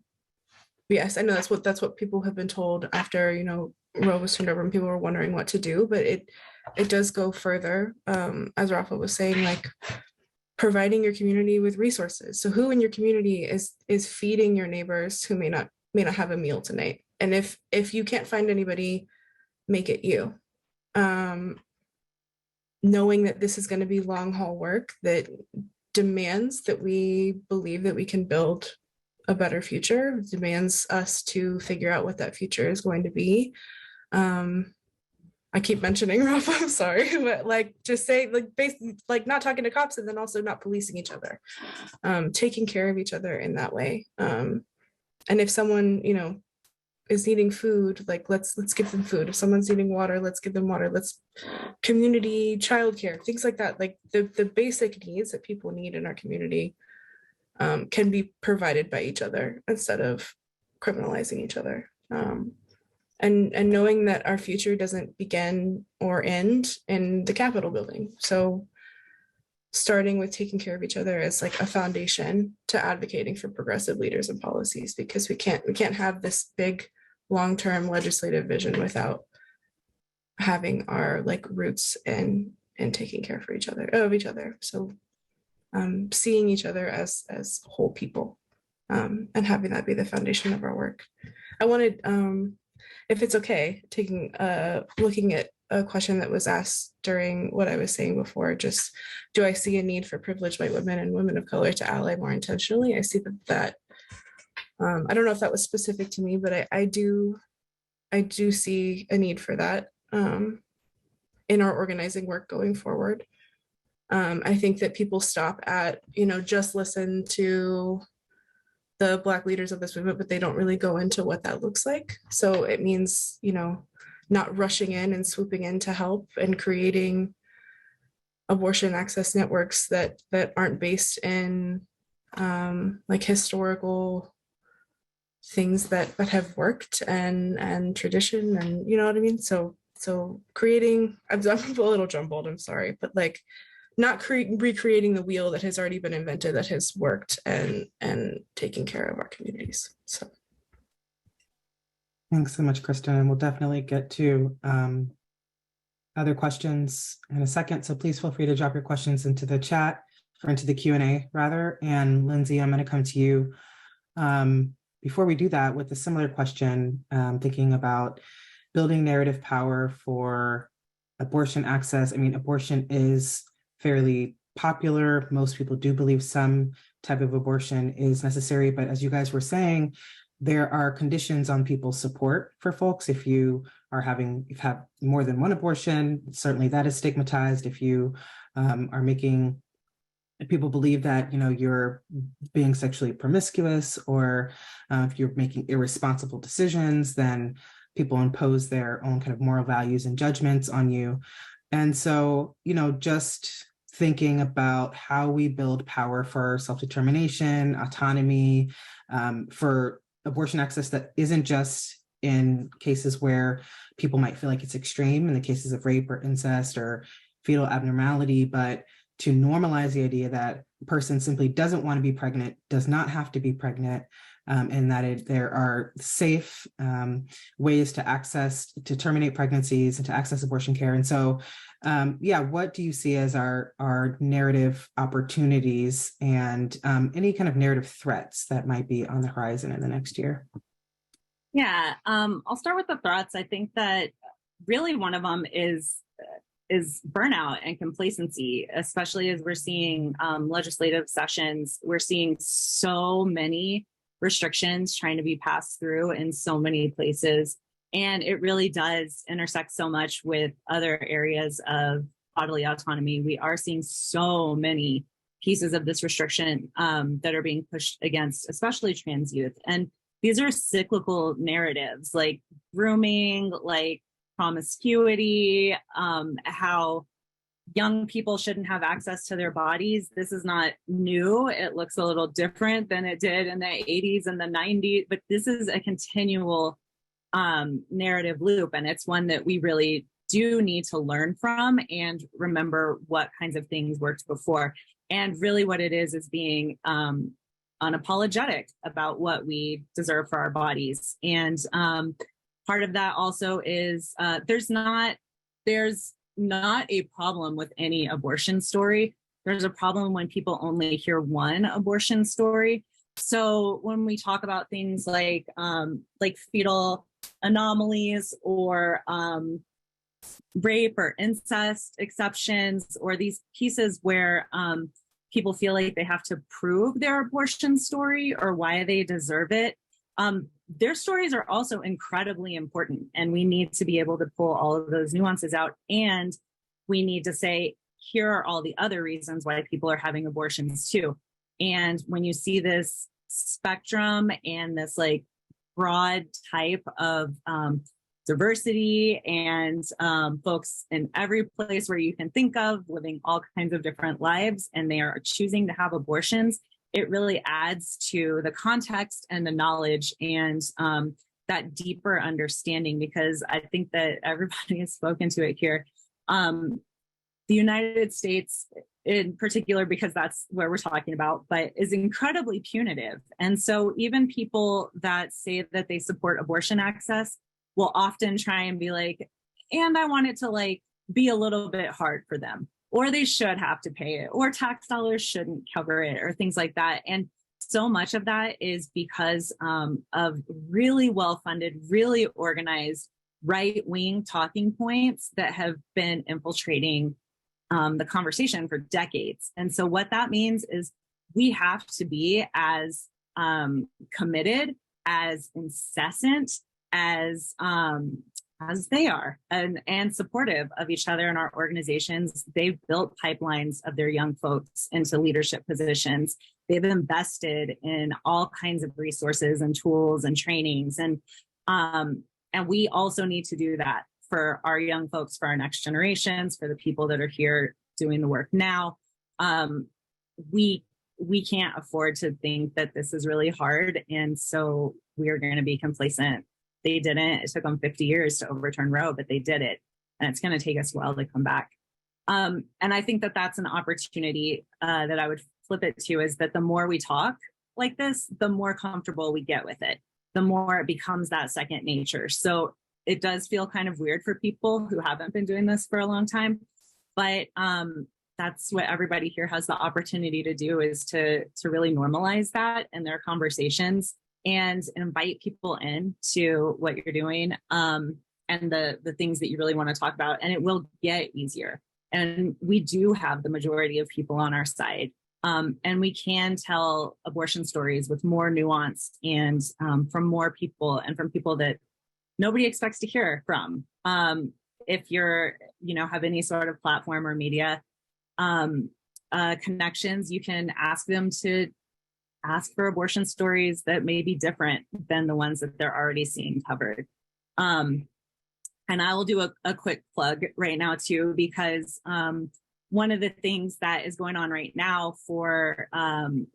Yes, I know that's what people have been told after Roe was turned over and people were wondering what to do, but it does go further, as Rafa was saying, like providing your community with resources. So who in your community is feeding your neighbors who may not have a meal tonight? And if you can't find anybody, make it you. Knowing that this is going to be long haul work that demands that we believe that we can build a better future, demands us to figure out what that future is going to be. I keep mentioning Rafa, I'm sorry, but like just say like basically like not talking to cops and then also not policing each other, taking care of each other in that way. And if someone is needing food, like let's give them food. If someone's needing water, let's give them water. Let's community childcare, things like that. Like the basic needs that people need in our community can be provided by each other instead of criminalizing each other. And knowing that our future doesn't begin or end in the Capitol building. So starting with taking care of each other as like a foundation to advocating for progressive leaders and policies, because we can't have this big long-term legislative vision without having our like roots in taking care of each other. So seeing each other as whole people, and having that be the foundation of our work. I wanted, if it's okay, looking at a question that was asked during what I was saying before, just do I see a need for privileged white women and women of color to ally more intentionally? I see that I don't know if that was specific to me, but I do see a need for that in our organizing work going forward. I think that people stop at, just listen to the Black leaders of this movement, but they don't really go into what that looks like. So it means, not rushing in and swooping in to help and creating abortion access networks that aren't based in like historical things that have worked and tradition, and you know what I mean. So creating, I'm a little jumbled, I'm sorry, but like not recreating the wheel that has already been invented, that has worked, and taking care of our communities. So thanks so much, Kristen. And we'll definitely get to other questions in a second. So please feel free to drop your questions into the chat, or into the Q&A rather. And Lindsay, I'm going to come to you. Before we do that, with a similar question, thinking about building narrative power for abortion access. I mean, abortion is fairly popular. Most people do believe some type of abortion is necessary. But as you guys were saying, there are conditions on people's support for folks. If you've had more than one abortion, certainly that is stigmatized. If you are making, people believe that, you know, you're being sexually promiscuous, or if you're making irresponsible decisions, then people impose their own kind of moral values and judgments on you. And so, you know, just thinking about how we build power for self-determination, autonomy, for abortion access that isn't just in cases where people might feel like it's extreme, in the cases of rape or incest or fetal abnormality, but to normalize the idea that a person simply doesn't want to be pregnant, does not have to be pregnant, and that there are safe ways to terminate pregnancies and to access abortion care. And so, what do you see as our narrative opportunities, and any kind of narrative threats that might be on the horizon in the next year? Yeah, I'll start with the threats. I think that really one of them is burnout and complacency, especially as we're seeing legislative sessions. We're seeing so many restrictions trying to be passed through in so many places. And it really does intersect so much with other areas of bodily autonomy. We are seeing so many pieces of this restriction that are being pushed against, especially trans youth. And these are cyclical narratives like grooming, like promiscuity, how young people shouldn't have access to their bodies. This is not new. It looks a little different than it did in the 80s and the 90s, but this is a continual narrative loop. And it's one that we really do need to learn from and remember what kinds of things worked before. And really what it is being unapologetic about what we deserve for our bodies. And part of that also is there's not a problem with any abortion story. There's a problem when people only hear one abortion story. So when we talk about things like fetal anomalies or rape or incest exceptions, or these pieces where people feel like they have to prove their abortion story or why they deserve it, their stories are also incredibly important, and we need to be able to pull all of those nuances out. And we need to say, here are all the other reasons why people are having abortions too. And when you see this spectrum and this like broad type of diversity and folks in every place where you can think of living all kinds of different lives, and they are choosing to have abortions, it really adds to the context and the knowledge and that deeper understanding, because I think that everybody has spoken to it here. The United States in particular, because that's where we're talking about, but is incredibly punitive. And so even people that say that they support abortion access will often try and be like, and I want it to like be a little bit hard for them, or they should have to pay it, or tax dollars shouldn't cover it, or things like that. And so much of that is because of really well-funded, really organized right-wing talking points that have been infiltrating the conversation for decades. And so what that means is we have to be as committed, as incessant, as they are, and supportive of each other in our organizations. They've built pipelines of their young folks into leadership positions. They've invested in all kinds of resources and tools and trainings. And we also need to do that for our young folks, for our next generations, for the people that are here doing the work now. We can't afford to think that this is really hard, and so we are going to be complacent. They didn't. It took them 50 years to overturn Roe, but they did it, and it's going to take us a while to come back. And I think that that's an opportunity that I would flip it to, is that the more we talk like this, the more comfortable we get with it, the more it becomes that second nature. So it does feel kind of weird for people who haven't been doing this for a long time, but that's what everybody here has the opportunity to do, is to really normalize that in their conversations and invite people in to what you're doing, and the things that you really want to talk about, and it will get easier. And we do have the majority of people on our side. And we can tell abortion stories with more nuance and from more people, and from people that nobody expects to hear from. If you're, have any sort of platform or media connections, you can ask them to ask for abortion stories that may be different than the ones that they're already seeing covered. And I will do a quick plug right now too, because one of the things that is going on right now for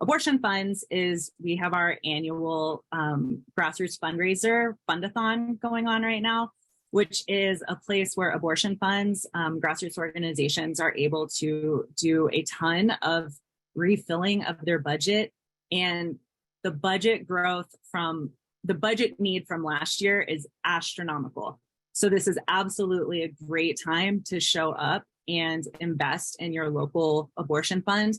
abortion funds is we have our annual grassroots fundraiser, Fundathon, going on right now, which is a place where abortion funds, grassroots organizations are able to do a ton of refilling of their budget. And the budget need from last year is astronomical. So this is absolutely a great time to show up and invest in your local abortion fund.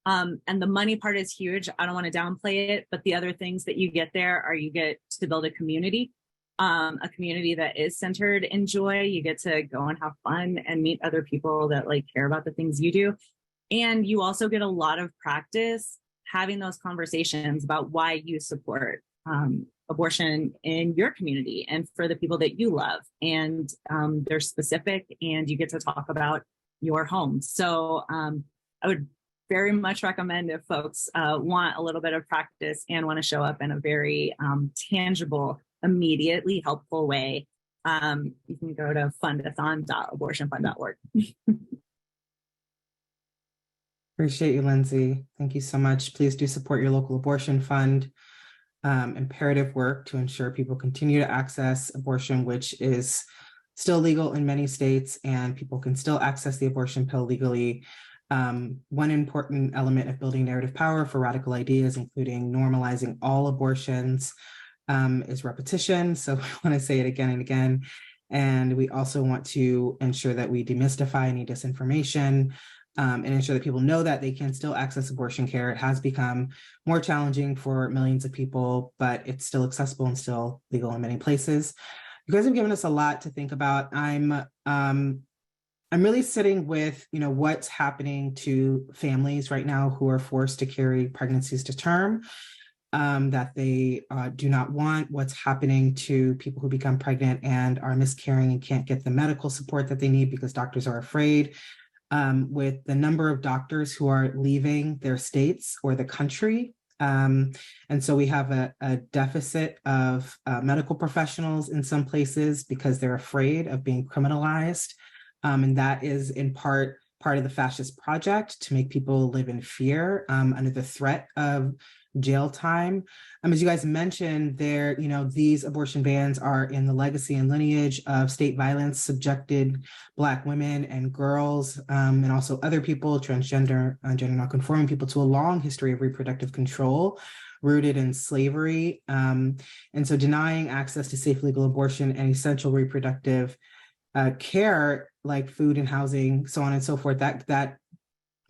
And the money part is huge. I don't want to downplay it, but the other things that you get there are, you get to build a community that is centered in joy. You get to go and have fun and meet other people that care about the things you do. And you also get a lot of practice having those conversations about why you support abortion in your community and for the people that you love. And they're specific, and you get to talk about your home. So I would very much recommend, if folks want a little bit of practice and want to show up in a very tangible, immediately helpful way, you can go to fundathon.abortionfund.org. Appreciate you, Lindsay. Thank you so much. Please do support your local abortion fund. Imperative work to ensure people continue to access abortion, which is still legal in many states, and people can still access the abortion pill legally. One important element of building narrative power for radical ideas, including normalizing all abortions, is repetition. So we want to say it again and again. And we also want to ensure that we demystify any disinformation, and ensure that people know that they can still access abortion care. It has become more challenging for millions of people, but it's still accessible and still legal in many places. You guys have given us a lot to think about. I'm really sitting with, what's happening to families right now who are forced to carry pregnancies to term that they do not want, what's happening to people who become pregnant and are miscarrying and can't get the medical support that they need because doctors are afraid, with the number of doctors who are leaving their states or the country. And so we have a deficit of medical professionals in some places because they're afraid of being criminalized. And that is in part of the fascist project to make people live in fear under the threat of jail time. As you guys mentioned, these abortion bans are in the legacy and lineage of state violence subjected Black women and girls, and also other people, transgender, gender nonconforming people, to a long history of reproductive control rooted in slavery. And so denying access to safe legal abortion and essential reproductive care like food and housing, so on and so forth, that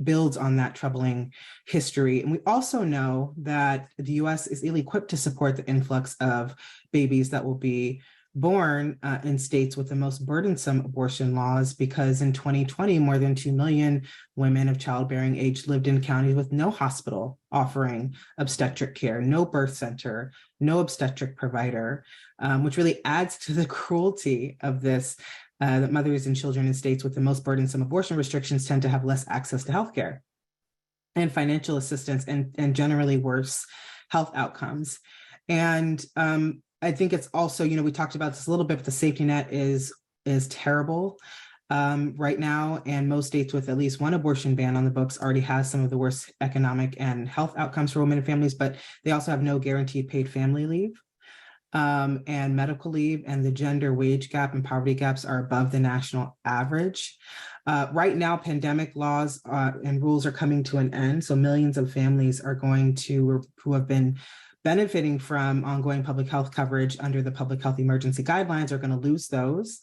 builds on that troubling history. And we also know that the US is ill-equipped to support the influx of babies that will be born in states with the most burdensome abortion laws, because in 2020, more than 2 million women of childbearing age lived in counties with no hospital offering obstetric care, no birth center, no obstetric provider, which really adds to the cruelty of this. That mothers and children in states with the most burdensome abortion restrictions tend to have less access to healthcare and financial assistance, and generally worse health outcomes. And I think it's also, we talked about this a little bit, but the safety net is is terrible right now, and most states with at least one abortion ban on the books already has some of the worst economic and health outcomes for women and families, but they also have no guaranteed paid family leave and medical leave, and the gender wage gap and poverty gaps are above the national average. Right now, pandemic laws and rules are coming to an end, so millions of families are going to, who have been benefiting from ongoing public health coverage under the public health emergency guidelines, are going to lose those.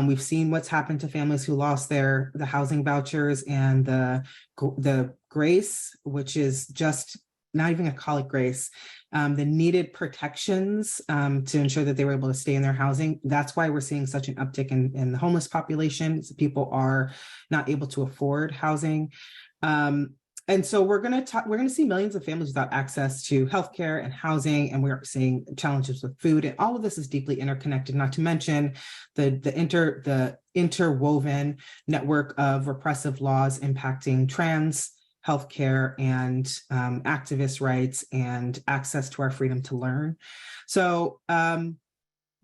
We've seen what's happened to families who lost the housing vouchers and the grace, which is just not even a college grace, the needed protections to ensure that they were able to stay in their housing. That's why we're seeing such an uptick in the homeless population. So people are not able to afford housing. And so we're going to see millions of families without access to healthcare and housing, and we're seeing challenges with food. And all of this is deeply interconnected, not to mention the interwoven network of repressive laws impacting trans healthcare and activist rights and access to our freedom to learn. So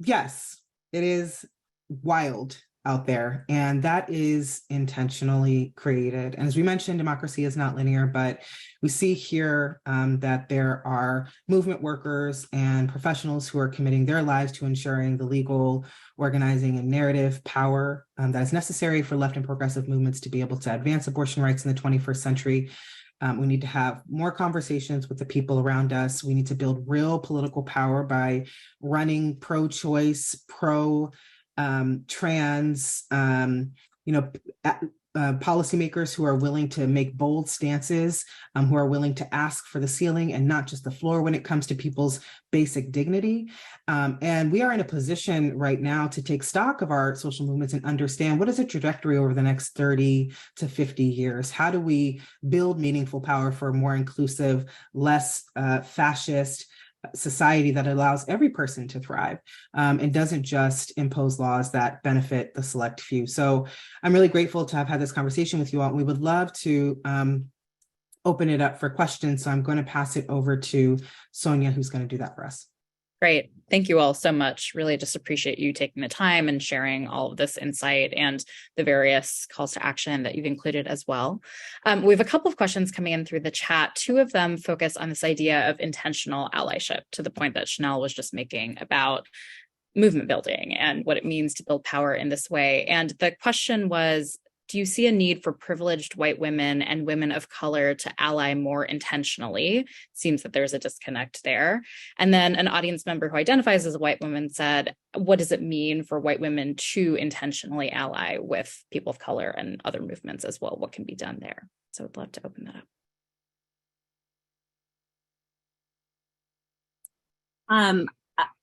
yes, it is wild out there, and that is intentionally created. And as we mentioned, democracy is not linear, but we see here that there are movement workers and professionals who are committing their lives to ensuring the legal, organizing, and narrative power that is necessary for left and progressive movements to be able to advance abortion rights in the 21st century. We need to have more conversations with the people around us. We need to build real political power by running pro-choice, trans, policymakers who are willing to make bold stances, who are willing to ask for the ceiling and not just the floor when it comes to people's basic dignity. And we are in a position right now to take stock of our social movements and understand what is the trajectory over the next 30 to 50 years. How do we build meaningful power for a more inclusive, less fascist society that allows every person to thrive and doesn't just impose laws that benefit the select few. So I'm really grateful to have had this conversation with you all. We would love to open it up for questions. So I'm going to pass it over to Sonia, who's going to do that for us. Great. Thank you all so much. Really just appreciate you taking the time and sharing all of this insight and the various calls to action that you've included as well. We have a couple of questions coming in through the chat. Two of them focus on this idea of intentional allyship, to the point that Chanel was just making about movement building and what it means to build power in this way. And the question was, do you see a need for privileged white women and women of color to ally more intentionally? Seems that there's a disconnect there. And then an audience member who identifies as a white woman said, what does it mean for white women to intentionally ally with people of color and other movements as well? What can be done there? So I'd love to open that up.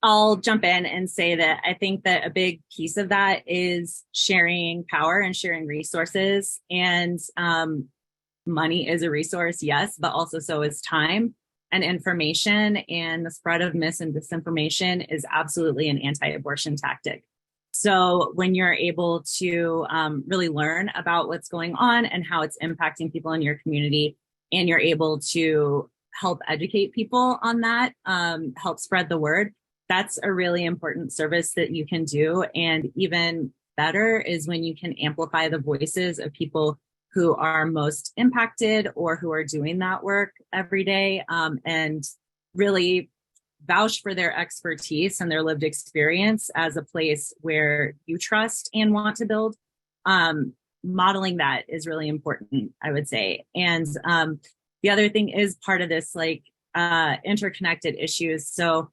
I'll jump in and say that I think that a big piece of that is sharing power and sharing resources. And money is a resource, yes, but also so is time and information. And the spread of mis and disinformation is absolutely an anti-abortion tactic. So when you're able to really learn about what's going on and how it's impacting people in your community, and you're able to help educate people on that, help spread the word, that's a really important service that you can do. And even better is when you can amplify the voices of people who are most impacted or who are doing that work every day, and really vouch for their expertise and their lived experience as a place where you trust and want to build. Modeling that is really important, I would say. And the other thing is part of this, interconnected issues. So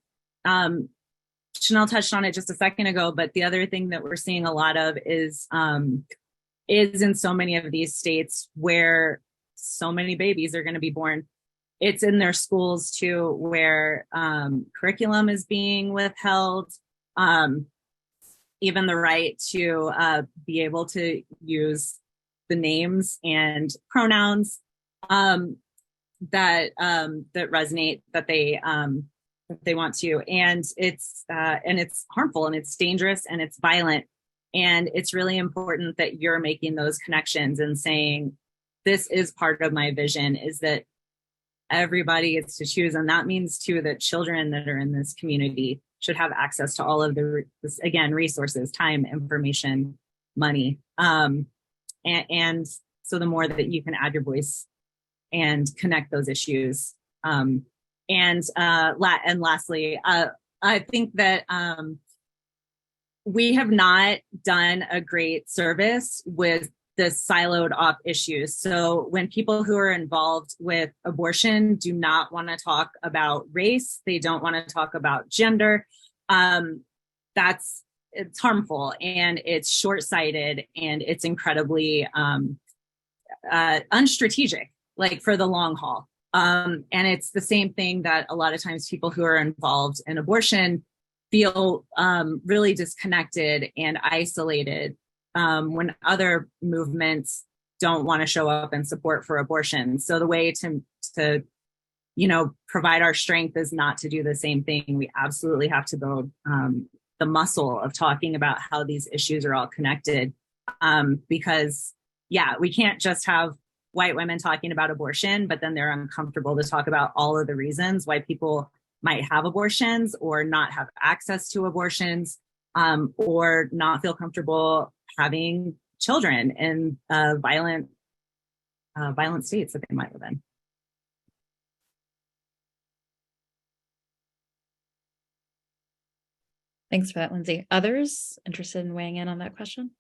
Chanel touched on it just a second ago, but the other thing that we're seeing a lot of is in so many of these states where so many babies are going to be born. It's in their schools too, where curriculum is being withheld, even the right to be able to use the names and pronouns that resonate, that they want to, and it's harmful and it's dangerous and it's violent. And it's really important that you're making those connections and saying, this is part of my vision, is that everybody gets to choose. And that means too that children that are in this community should have access to all of the, again, resources, time, information, money. And so the more that you can add your voice and connect those issues. And lastly, I think that we have not done a great service with the siloed off issues. So when people who are involved with abortion do not want to talk about race, they don't want to talk about gender, it's harmful and it's short-sighted and it's incredibly unstrategic, like for the long haul. And it's the same thing that a lot of times people who are involved in abortion feel really disconnected and isolated when other movements don't want to show up and support for abortion. So the way to provide our strength is not to do the same thing. We absolutely have to build the muscle of talking about how these issues are all connected. Because we can't just have white women talking about abortion, but then they're uncomfortable to talk about all of the reasons why people might have abortions or not have access to abortions, or not feel comfortable having children in violent states that they might live in. Thanks for that, Lindsay. Others interested in weighing in on that question?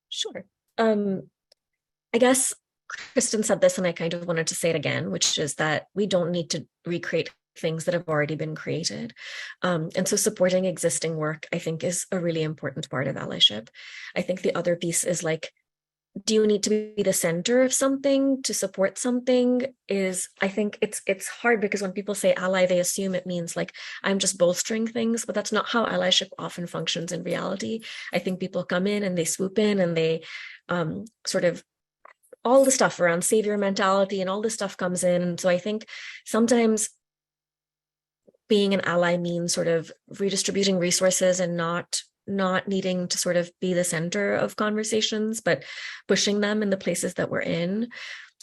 Sure. I guess Kristen said this, and I kind of wanted to say it again, which is that we don't need to recreate things that have already been created. And so supporting existing work, I think, is a really important part of allyship. I think the other piece is like, do you need to be the center of something to support something? I think it's hard because when people say ally, they assume it means like I'm just bolstering things, but that's not how allyship often functions in reality. I think people come in and they swoop in and they sort of all the stuff around savior mentality and all this stuff comes in. And so I think sometimes being an ally means sort of redistributing resources and not needing to sort of be the center of conversations, but pushing them in the places that we're in.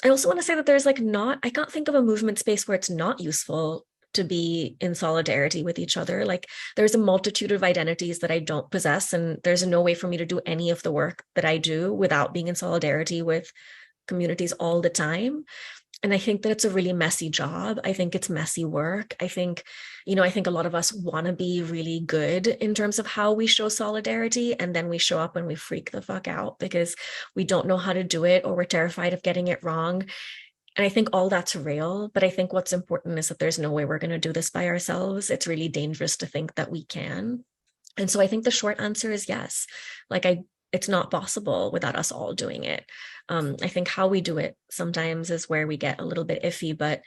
I also want to say that there's like I can't think of a movement space where it's not useful to be in solidarity with each other. Like there's a multitude of identities that I don't possess, and there's no way for me to do any of the work that I do without being in solidarity with communities all the time. And I think that it's a really messy job. I think it's messy work. I think a lot of us want to be really good in terms of how we show solidarity. And then we show up and we freak the fuck out because we don't know how to do it, or we're terrified of getting it wrong. And I think all that's real. But I think what's important is that there's no way we're going to do this by ourselves. It's really dangerous to think that we can. And so I think the short answer is yes. It's not possible without us all doing it. I think how we do it sometimes is where we get a little bit iffy, but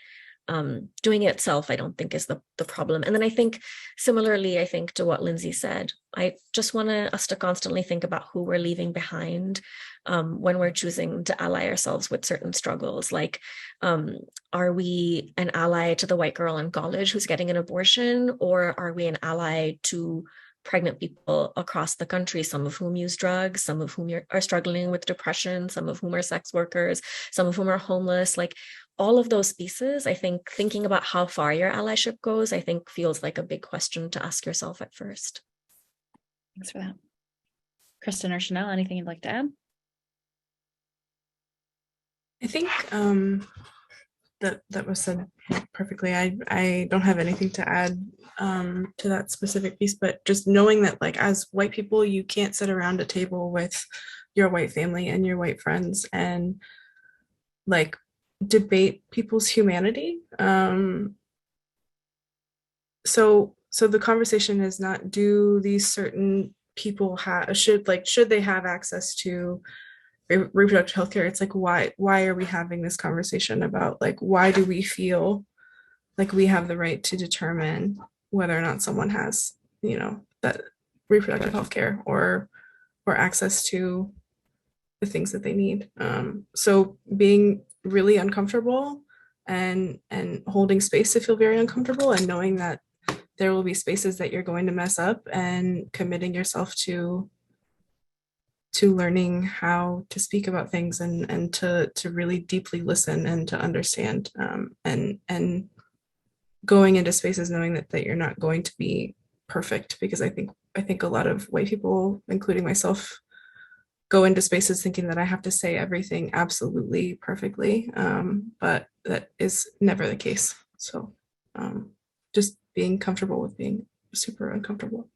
doing it itself, I don't think is the problem. And then I think similarly, I think to what Lindsay said, I just want us to constantly think about who we're leaving behind when we're choosing to ally ourselves with certain struggles. Like, are we an ally to the white girl in college who's getting an abortion, or are we an ally to pregnant people across the country, some of whom use drugs, some of whom are struggling with depression, some of whom are sex workers, some of whom are homeless? Like all of those pieces, I think thinking about how far your allyship goes, I think feels like a big question to ask yourself at first. Thanks for that. Kristen or Chanel, anything you'd like to add? I think that was said perfectly. I don't have anything to add to that specific piece, but just knowing that like as white people, you can't sit around a table with your white family and your white friends and like debate people's humanity. So the conversation is not, do these certain people should they have access to reproductive health care? It's like, why are we having this conversation about like, why do we feel like we have the right to determine whether or not someone has, that reproductive health care or access to the things that they need. So being really uncomfortable and holding space to feel very uncomfortable, and knowing that there will be spaces that you're going to mess up, and committing yourself to learning how to speak about things and to really deeply listen and to understand, and going into spaces knowing that you're not going to be perfect, because I think a lot of white people, including myself, go into spaces thinking that I have to say everything absolutely perfectly, but that is never the case. So just being comfortable with being super uncomfortable.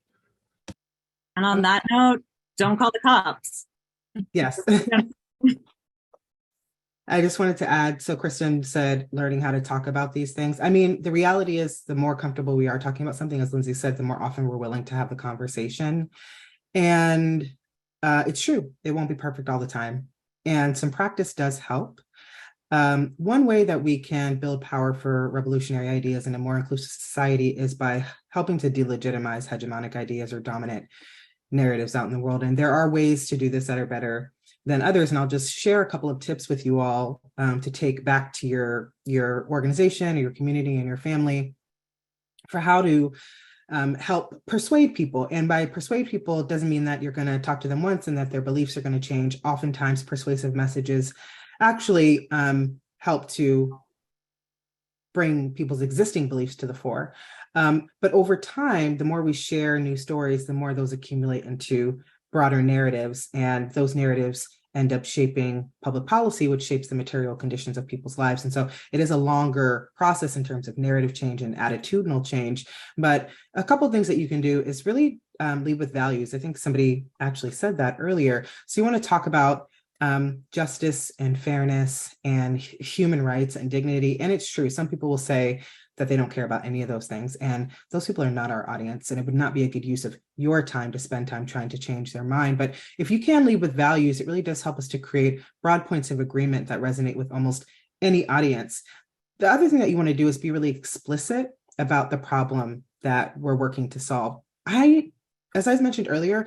And on that note, don't call the cops. Yes. I just wanted to add, so Kristen said, learning how to talk about these things. I mean, the reality is the more comfortable we are talking about something, as Lindsay said, the more often we're willing to have the conversation. And it's true, it won't be perfect all the time. And some practice does help. One way that we can build power for revolutionary ideas in a more inclusive society is by helping to delegitimize hegemonic ideas or dominant narratives out in the world. And there are ways to do this that are better than others. And I'll just share a couple of tips with you all to take back to your organization, or your community, and your family for how to help persuade people. And by persuade people, it doesn't mean that you're going to talk to them once and that their beliefs are going to change. Oftentimes, persuasive messages actually help to bring people's existing beliefs to the fore. But over time, the more we share new stories, the more those accumulate into broader narratives, and those narratives end up shaping public policy, which shapes the material conditions of people's lives. And so it is a longer process in terms of narrative change and attitudinal change. But a couple of things that you can do is really lead with values. I think somebody actually said that earlier. So you want to talk about justice and fairness and human rights and dignity. And it's true, some people will say that they don't care about any of those things. And those people are not our audience. And it would not be a good use of your time to spend time trying to change their mind. But if you can lead with values, it really does help us to create broad points of agreement that resonate with almost any audience. The other thing that you want to do is be really explicit about the problem that we're working to solve. As I mentioned earlier,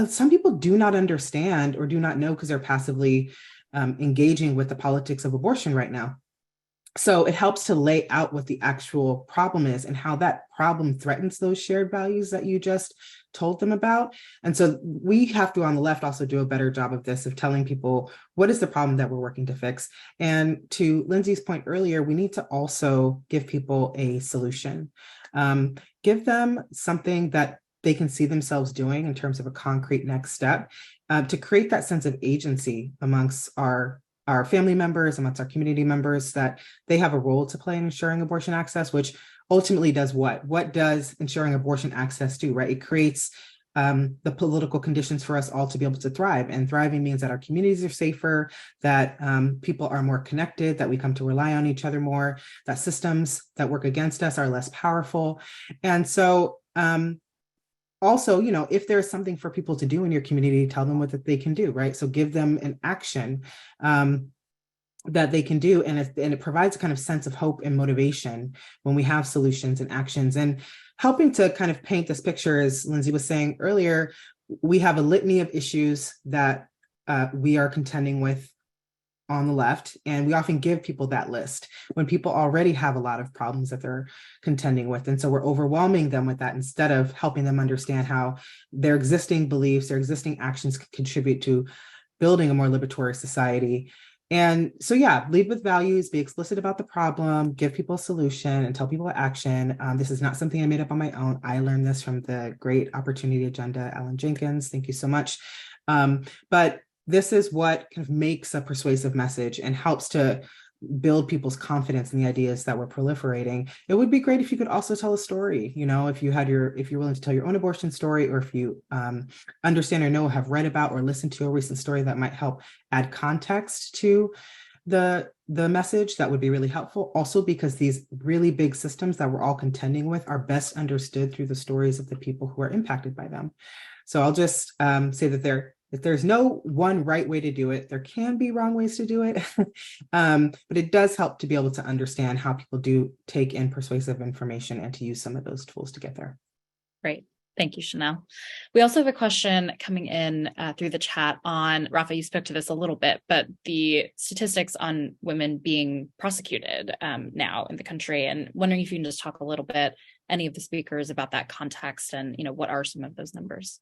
some people do not understand or do not know because they're passively engaging with the politics of abortion right now. So it helps to lay out what the actual problem is and how that problem threatens those shared values that you just told them about. And so we have to, on the left, also do a better job of this, of telling people what is the problem that we're working to fix. And to Lindsay's point earlier, we need to also give people a solution. Give them something that they can see themselves doing in terms of a concrete next step to create that sense of agency amongst our family members, amongst our community members, that they have a role to play in ensuring abortion access, which ultimately does what? What does ensuring abortion access do, right? It creates the political conditions for us all to be able to thrive. And thriving means that our communities are safer, that people are more connected, that we come to rely on each other more, that systems that work against us are less powerful. And so also, if there's something for people to do in your community, tell them what they can do, right? So give them an action that they can do. And it provides a kind of sense of hope and motivation when we have solutions and actions. And helping to kind of paint this picture, as Lindsay was saying earlier, we have a litany of issues that we are contending with on the left, and we often give people that list when people already have a lot of problems that they're contending with. And so we're overwhelming them with that instead of helping them understand how their existing beliefs, their existing actions can contribute to building a more liberatory society. And so, yeah, lead with values, be explicit about the problem, give people a solution, and tell people action. This is not something I made up on my own. I learned this from the great Opportunity Agenda, Alan Jenkins. Thank you so much. But this is what kind of makes a persuasive message and helps to build people's confidence in the ideas that we're proliferating. It would be great if you could also tell a story, if you're willing to tell your own abortion story, or if you understand or know, have read about or listened to a recent story that might help add context to the message, that would be really helpful. Also, because these really big systems that we're all contending with are best understood through the stories of the people who are impacted by them. So I'll just say that if there's no one right way to do it, there can be wrong ways to do it. But it does help to be able to understand how people do take in persuasive information and to use some of those tools to get there. Great. Thank you, Chanel. We also have a question coming in through the chat on, Rafa, you spoke to this a little bit, but the statistics on women being prosecuted now in the country, and wondering if you can just talk a little bit, any of the speakers, about that context and, what are some of those numbers?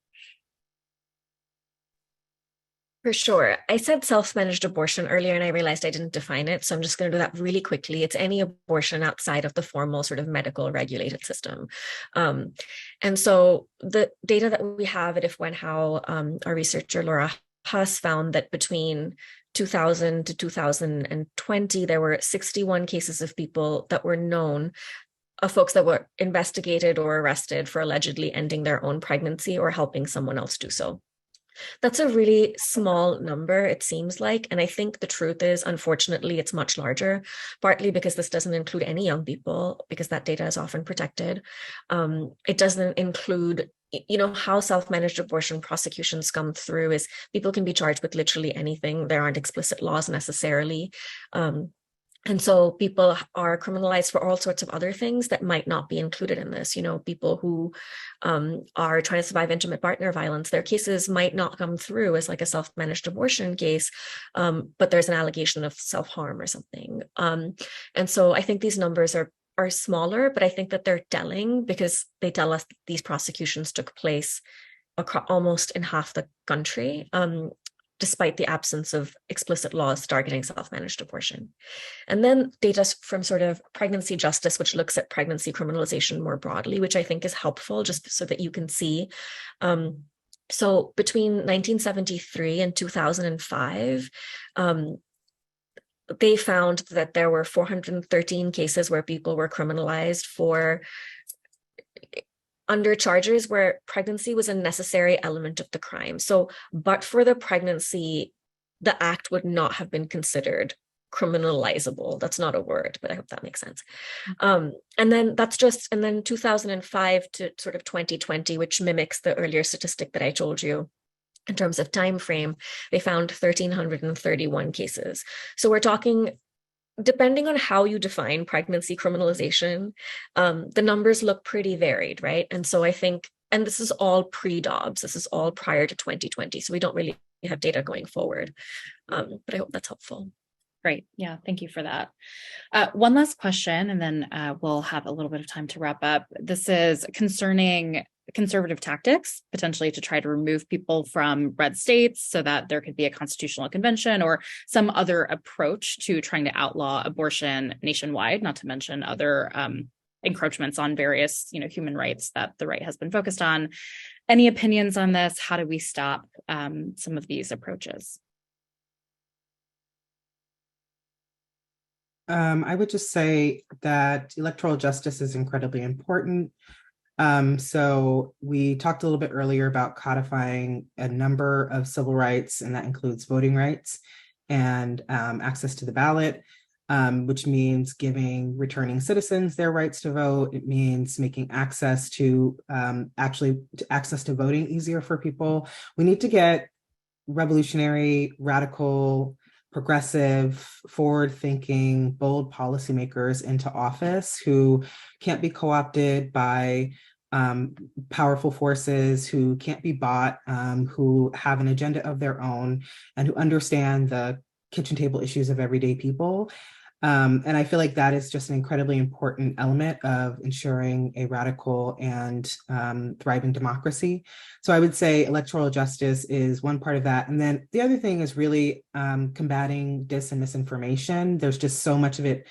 For sure. I said self-managed abortion earlier, and I realized I didn't define it. So I'm just going to do that really quickly. It's any abortion outside of the formal sort of medical regulated system. And so the data that we have at If When How, our researcher Laura Huss found that between 2000 to 2020, there were 61 cases of people that were known, of folks that were investigated or arrested for allegedly ending their own pregnancy or helping someone else do so. That's a really small number, it seems like. And I think the truth is, unfortunately, it's much larger, partly because this doesn't include any young people, because that data is often protected. It doesn't include, how self-managed abortion prosecutions come through is people can be charged with literally anything. There aren't explicit laws necessarily. And so people are criminalized for all sorts of other things that might not be included in this. People who are trying to survive intimate partner violence, their cases might not come through as like a self-managed abortion case, but there's an allegation of self-harm or something. And so I think these numbers are smaller, but I think that they're telling because they tell us these prosecutions took place almost in half the country. Despite the absence of explicit laws targeting self-managed abortion. And then data from sort of pregnancy justice, which looks at pregnancy criminalization more broadly, which I think is helpful just so that you can see. So between 1973 and 2005, they found that there were 413 cases where people were criminalized for under charges where pregnancy was a necessary element of the crime. So, but for the pregnancy, the act would not have been considered criminalizable. That's not a word, but I hope that makes sense. And then 2005 to sort of 2020, which mimics the earlier statistic that I told you. In terms of time frame, they found 1,331 cases. So we're talking, depending on how you define pregnancy criminalization, the numbers look pretty varied, right? And so I think, and this is all pre-Dobbs, this is all prior to 2020, so we don't really have data going forward, but I hope that's helpful. Great. Yeah, thank you for that. One last question, and then we'll have a little bit of time to wrap up. This is concerning conservative tactics, potentially to try to remove people from red states so that there could be a constitutional convention or some other approach to trying to outlaw abortion nationwide, not to mention other encroachments on various, human rights that the right has been focused on. Any opinions on this? How do we stop some of these approaches? I would just say that electoral justice is incredibly important. So we talked a little bit earlier about codifying a number of civil rights, and that includes voting rights and access to the ballot, which means giving returning citizens their rights to vote. It means making access to access to voting easier for people. We need to get revolutionary, radical, progressive, forward-thinking, bold policymakers into office who can't be co-opted by powerful forces, who can't be bought, who have an agenda of their own, and who understand the kitchen table issues of everyday people. And I feel like that is just an incredibly important element of ensuring a radical and thriving democracy. So I would say electoral justice is one part of that. And then the other thing is really combating dis and misinformation. There's just so much of it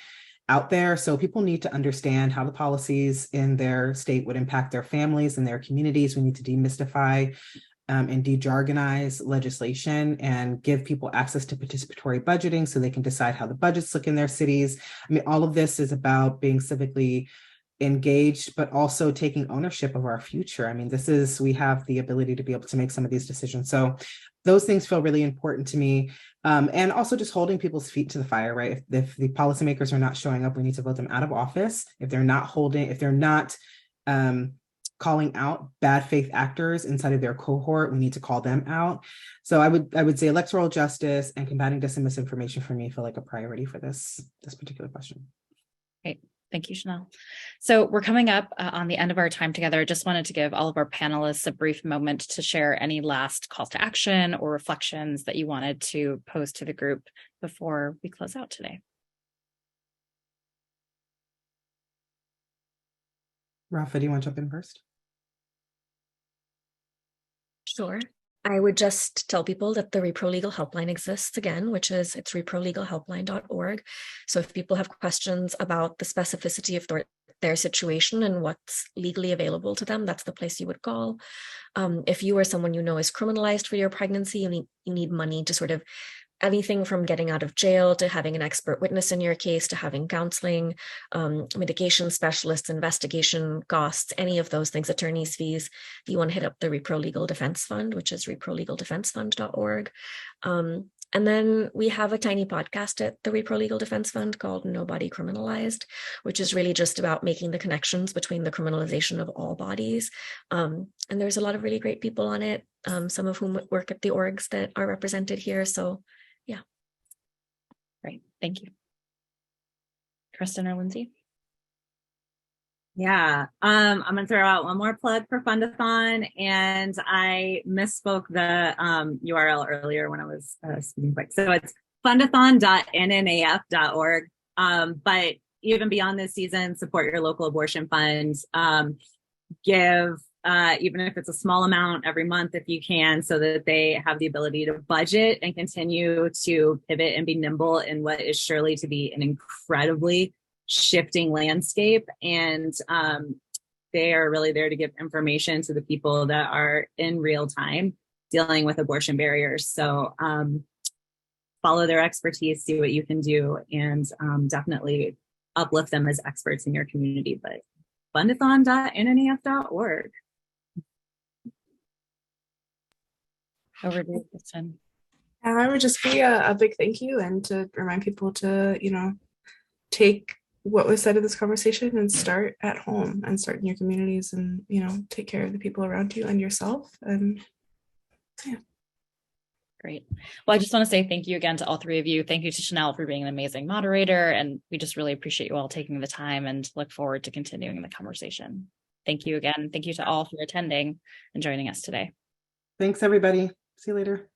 out there. So people need to understand how the policies in their state would impact their families and their communities. We need to demystify and de-jargonize legislation and give people access to participatory budgeting so they can decide how the budgets look in their cities. I mean, all of this is about being civically engaged, but also taking ownership of our future. I mean, we have the ability to be able to make some of these decisions. So those things feel really important to me. And also just holding people's feet to the fire, right? If the policymakers are not showing up, we need to vote them out of office. If they're not calling out bad faith actors inside of their cohort, we need to call them out. So I would say electoral justice and combating dis and misinformation for me feel like a priority for this particular question. Great. Thank you, Chanel. So we're coming up on the end of our time together. I just wanted to give all of our panelists a brief moment to share any last calls to action or reflections that you wanted to pose to the group before we close out today. Rafa, do you want to jump in first? Sure. I would just tell people that the Repro Legal Helpline exists again, it's reprolegalhelpline.org. So if people have questions about the specificity of their situation and what's legally available to them, that's the place you would call. If you or someone you know is criminalized for your pregnancy, you need money to sort of anything from getting out of jail to having an expert witness in your case to having counseling, mitigation specialists, investigation costs, any of those things, attorney's fees, you want to hit up the Repro Legal Defense Fund, which is reprolegaldefensefund.org. And then we have a tiny podcast at the Repro Legal Defense Fund called Nobody Criminalized, which is really just about making the connections between the criminalization of all bodies. And there's a lot of really great people on it, some of whom work at the orgs that are represented here. So yeah. Great. Thank you. Kristen or Lindsay? Yeah, I'm going to throw out one more plug for Fundathon, and I misspoke the URL earlier when I was speaking quick. So it's fundathon.nnaf.org. But even beyond this season, support your local abortion funds. Give, even if it's a small amount every month if you can, so that they have the ability to budget and continue to pivot and be nimble in what is surely to be an incredibly shifting landscape. And they are really there to give information to the people that are in real time dealing with abortion barriers. So follow their expertise, see what you can do, and definitely uplift them as experts in your community. But fundathon.nnaf.org. Over to you, Kristen. And I would just be a big thank you, and to remind people to, take what was said in this conversation and start at home and start in your communities, and, take care of the people around you and yourself. And yeah. Great. Well, I just want to say thank you again to all three of you. Thank you to Chanel for being an amazing moderator. And we just really appreciate you all taking the time and look forward to continuing the conversation. Thank you again. Thank you to all for attending and joining us today. Thanks, everybody. See you later.